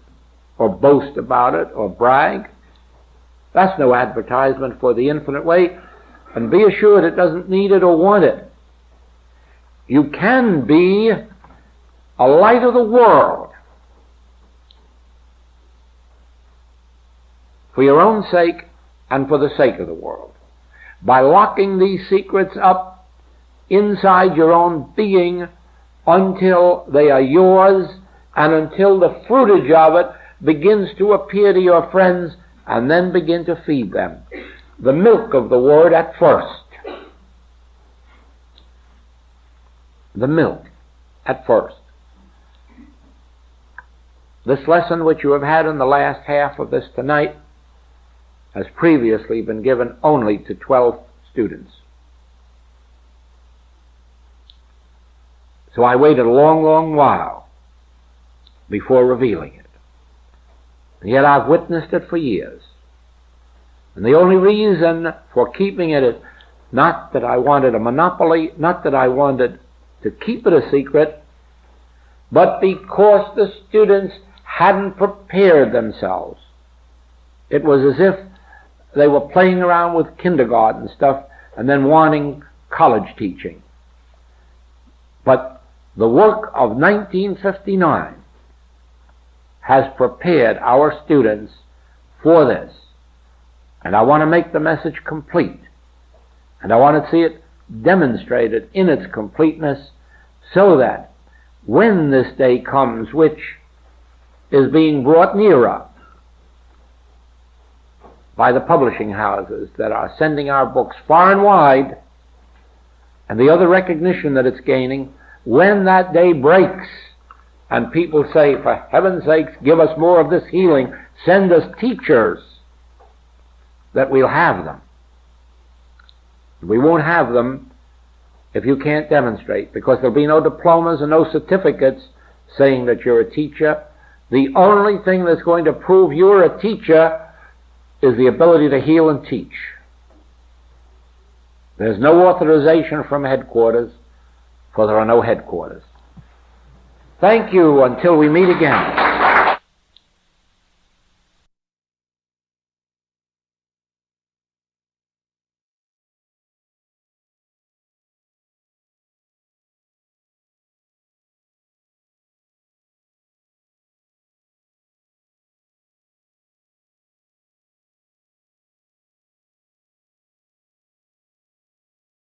or boast about it, or brag. That's no advertisement for the infinite way, and be assured it doesn't need it or want it. You can be a light of the world for your own sake and for the sake of the world, by locking these secrets up inside your own being until they are yours and until the fruitage of it begins to appear to your friends, and then begin to feed them. The milk of the Word at first. The milk at first. This lesson which you have had in the last half of this tonight has previously been given only to 12 students. So I waited a long, long while before revealing it. And yet I've witnessed it for years. And the only reason for keeping it Not that I wanted a monopoly, not that I wanted to keep it a secret, but because the students hadn't prepared themselves. It was as if they were playing around with kindergarten stuff and then wanting college teaching. But the work of 1959 has prepared our students for this. And I want to make the message complete. And I want to see it demonstrated in its completeness so that when this day comes, which is being brought nearer by the publishing houses that are sending our books far and wide, and the other recognition that it's gaining, when that day breaks and people say, for heaven's sakes, give us more of this healing, send us teachers, that we'll have them. We won't have them if you can't demonstrate, because there'll be no diplomas and no certificates saying that you're a teacher. The only thing that's going to prove you're a teacher is the ability to heal and teach. There's no authorization from headquarters, for there are no headquarters. Thank you until we meet again.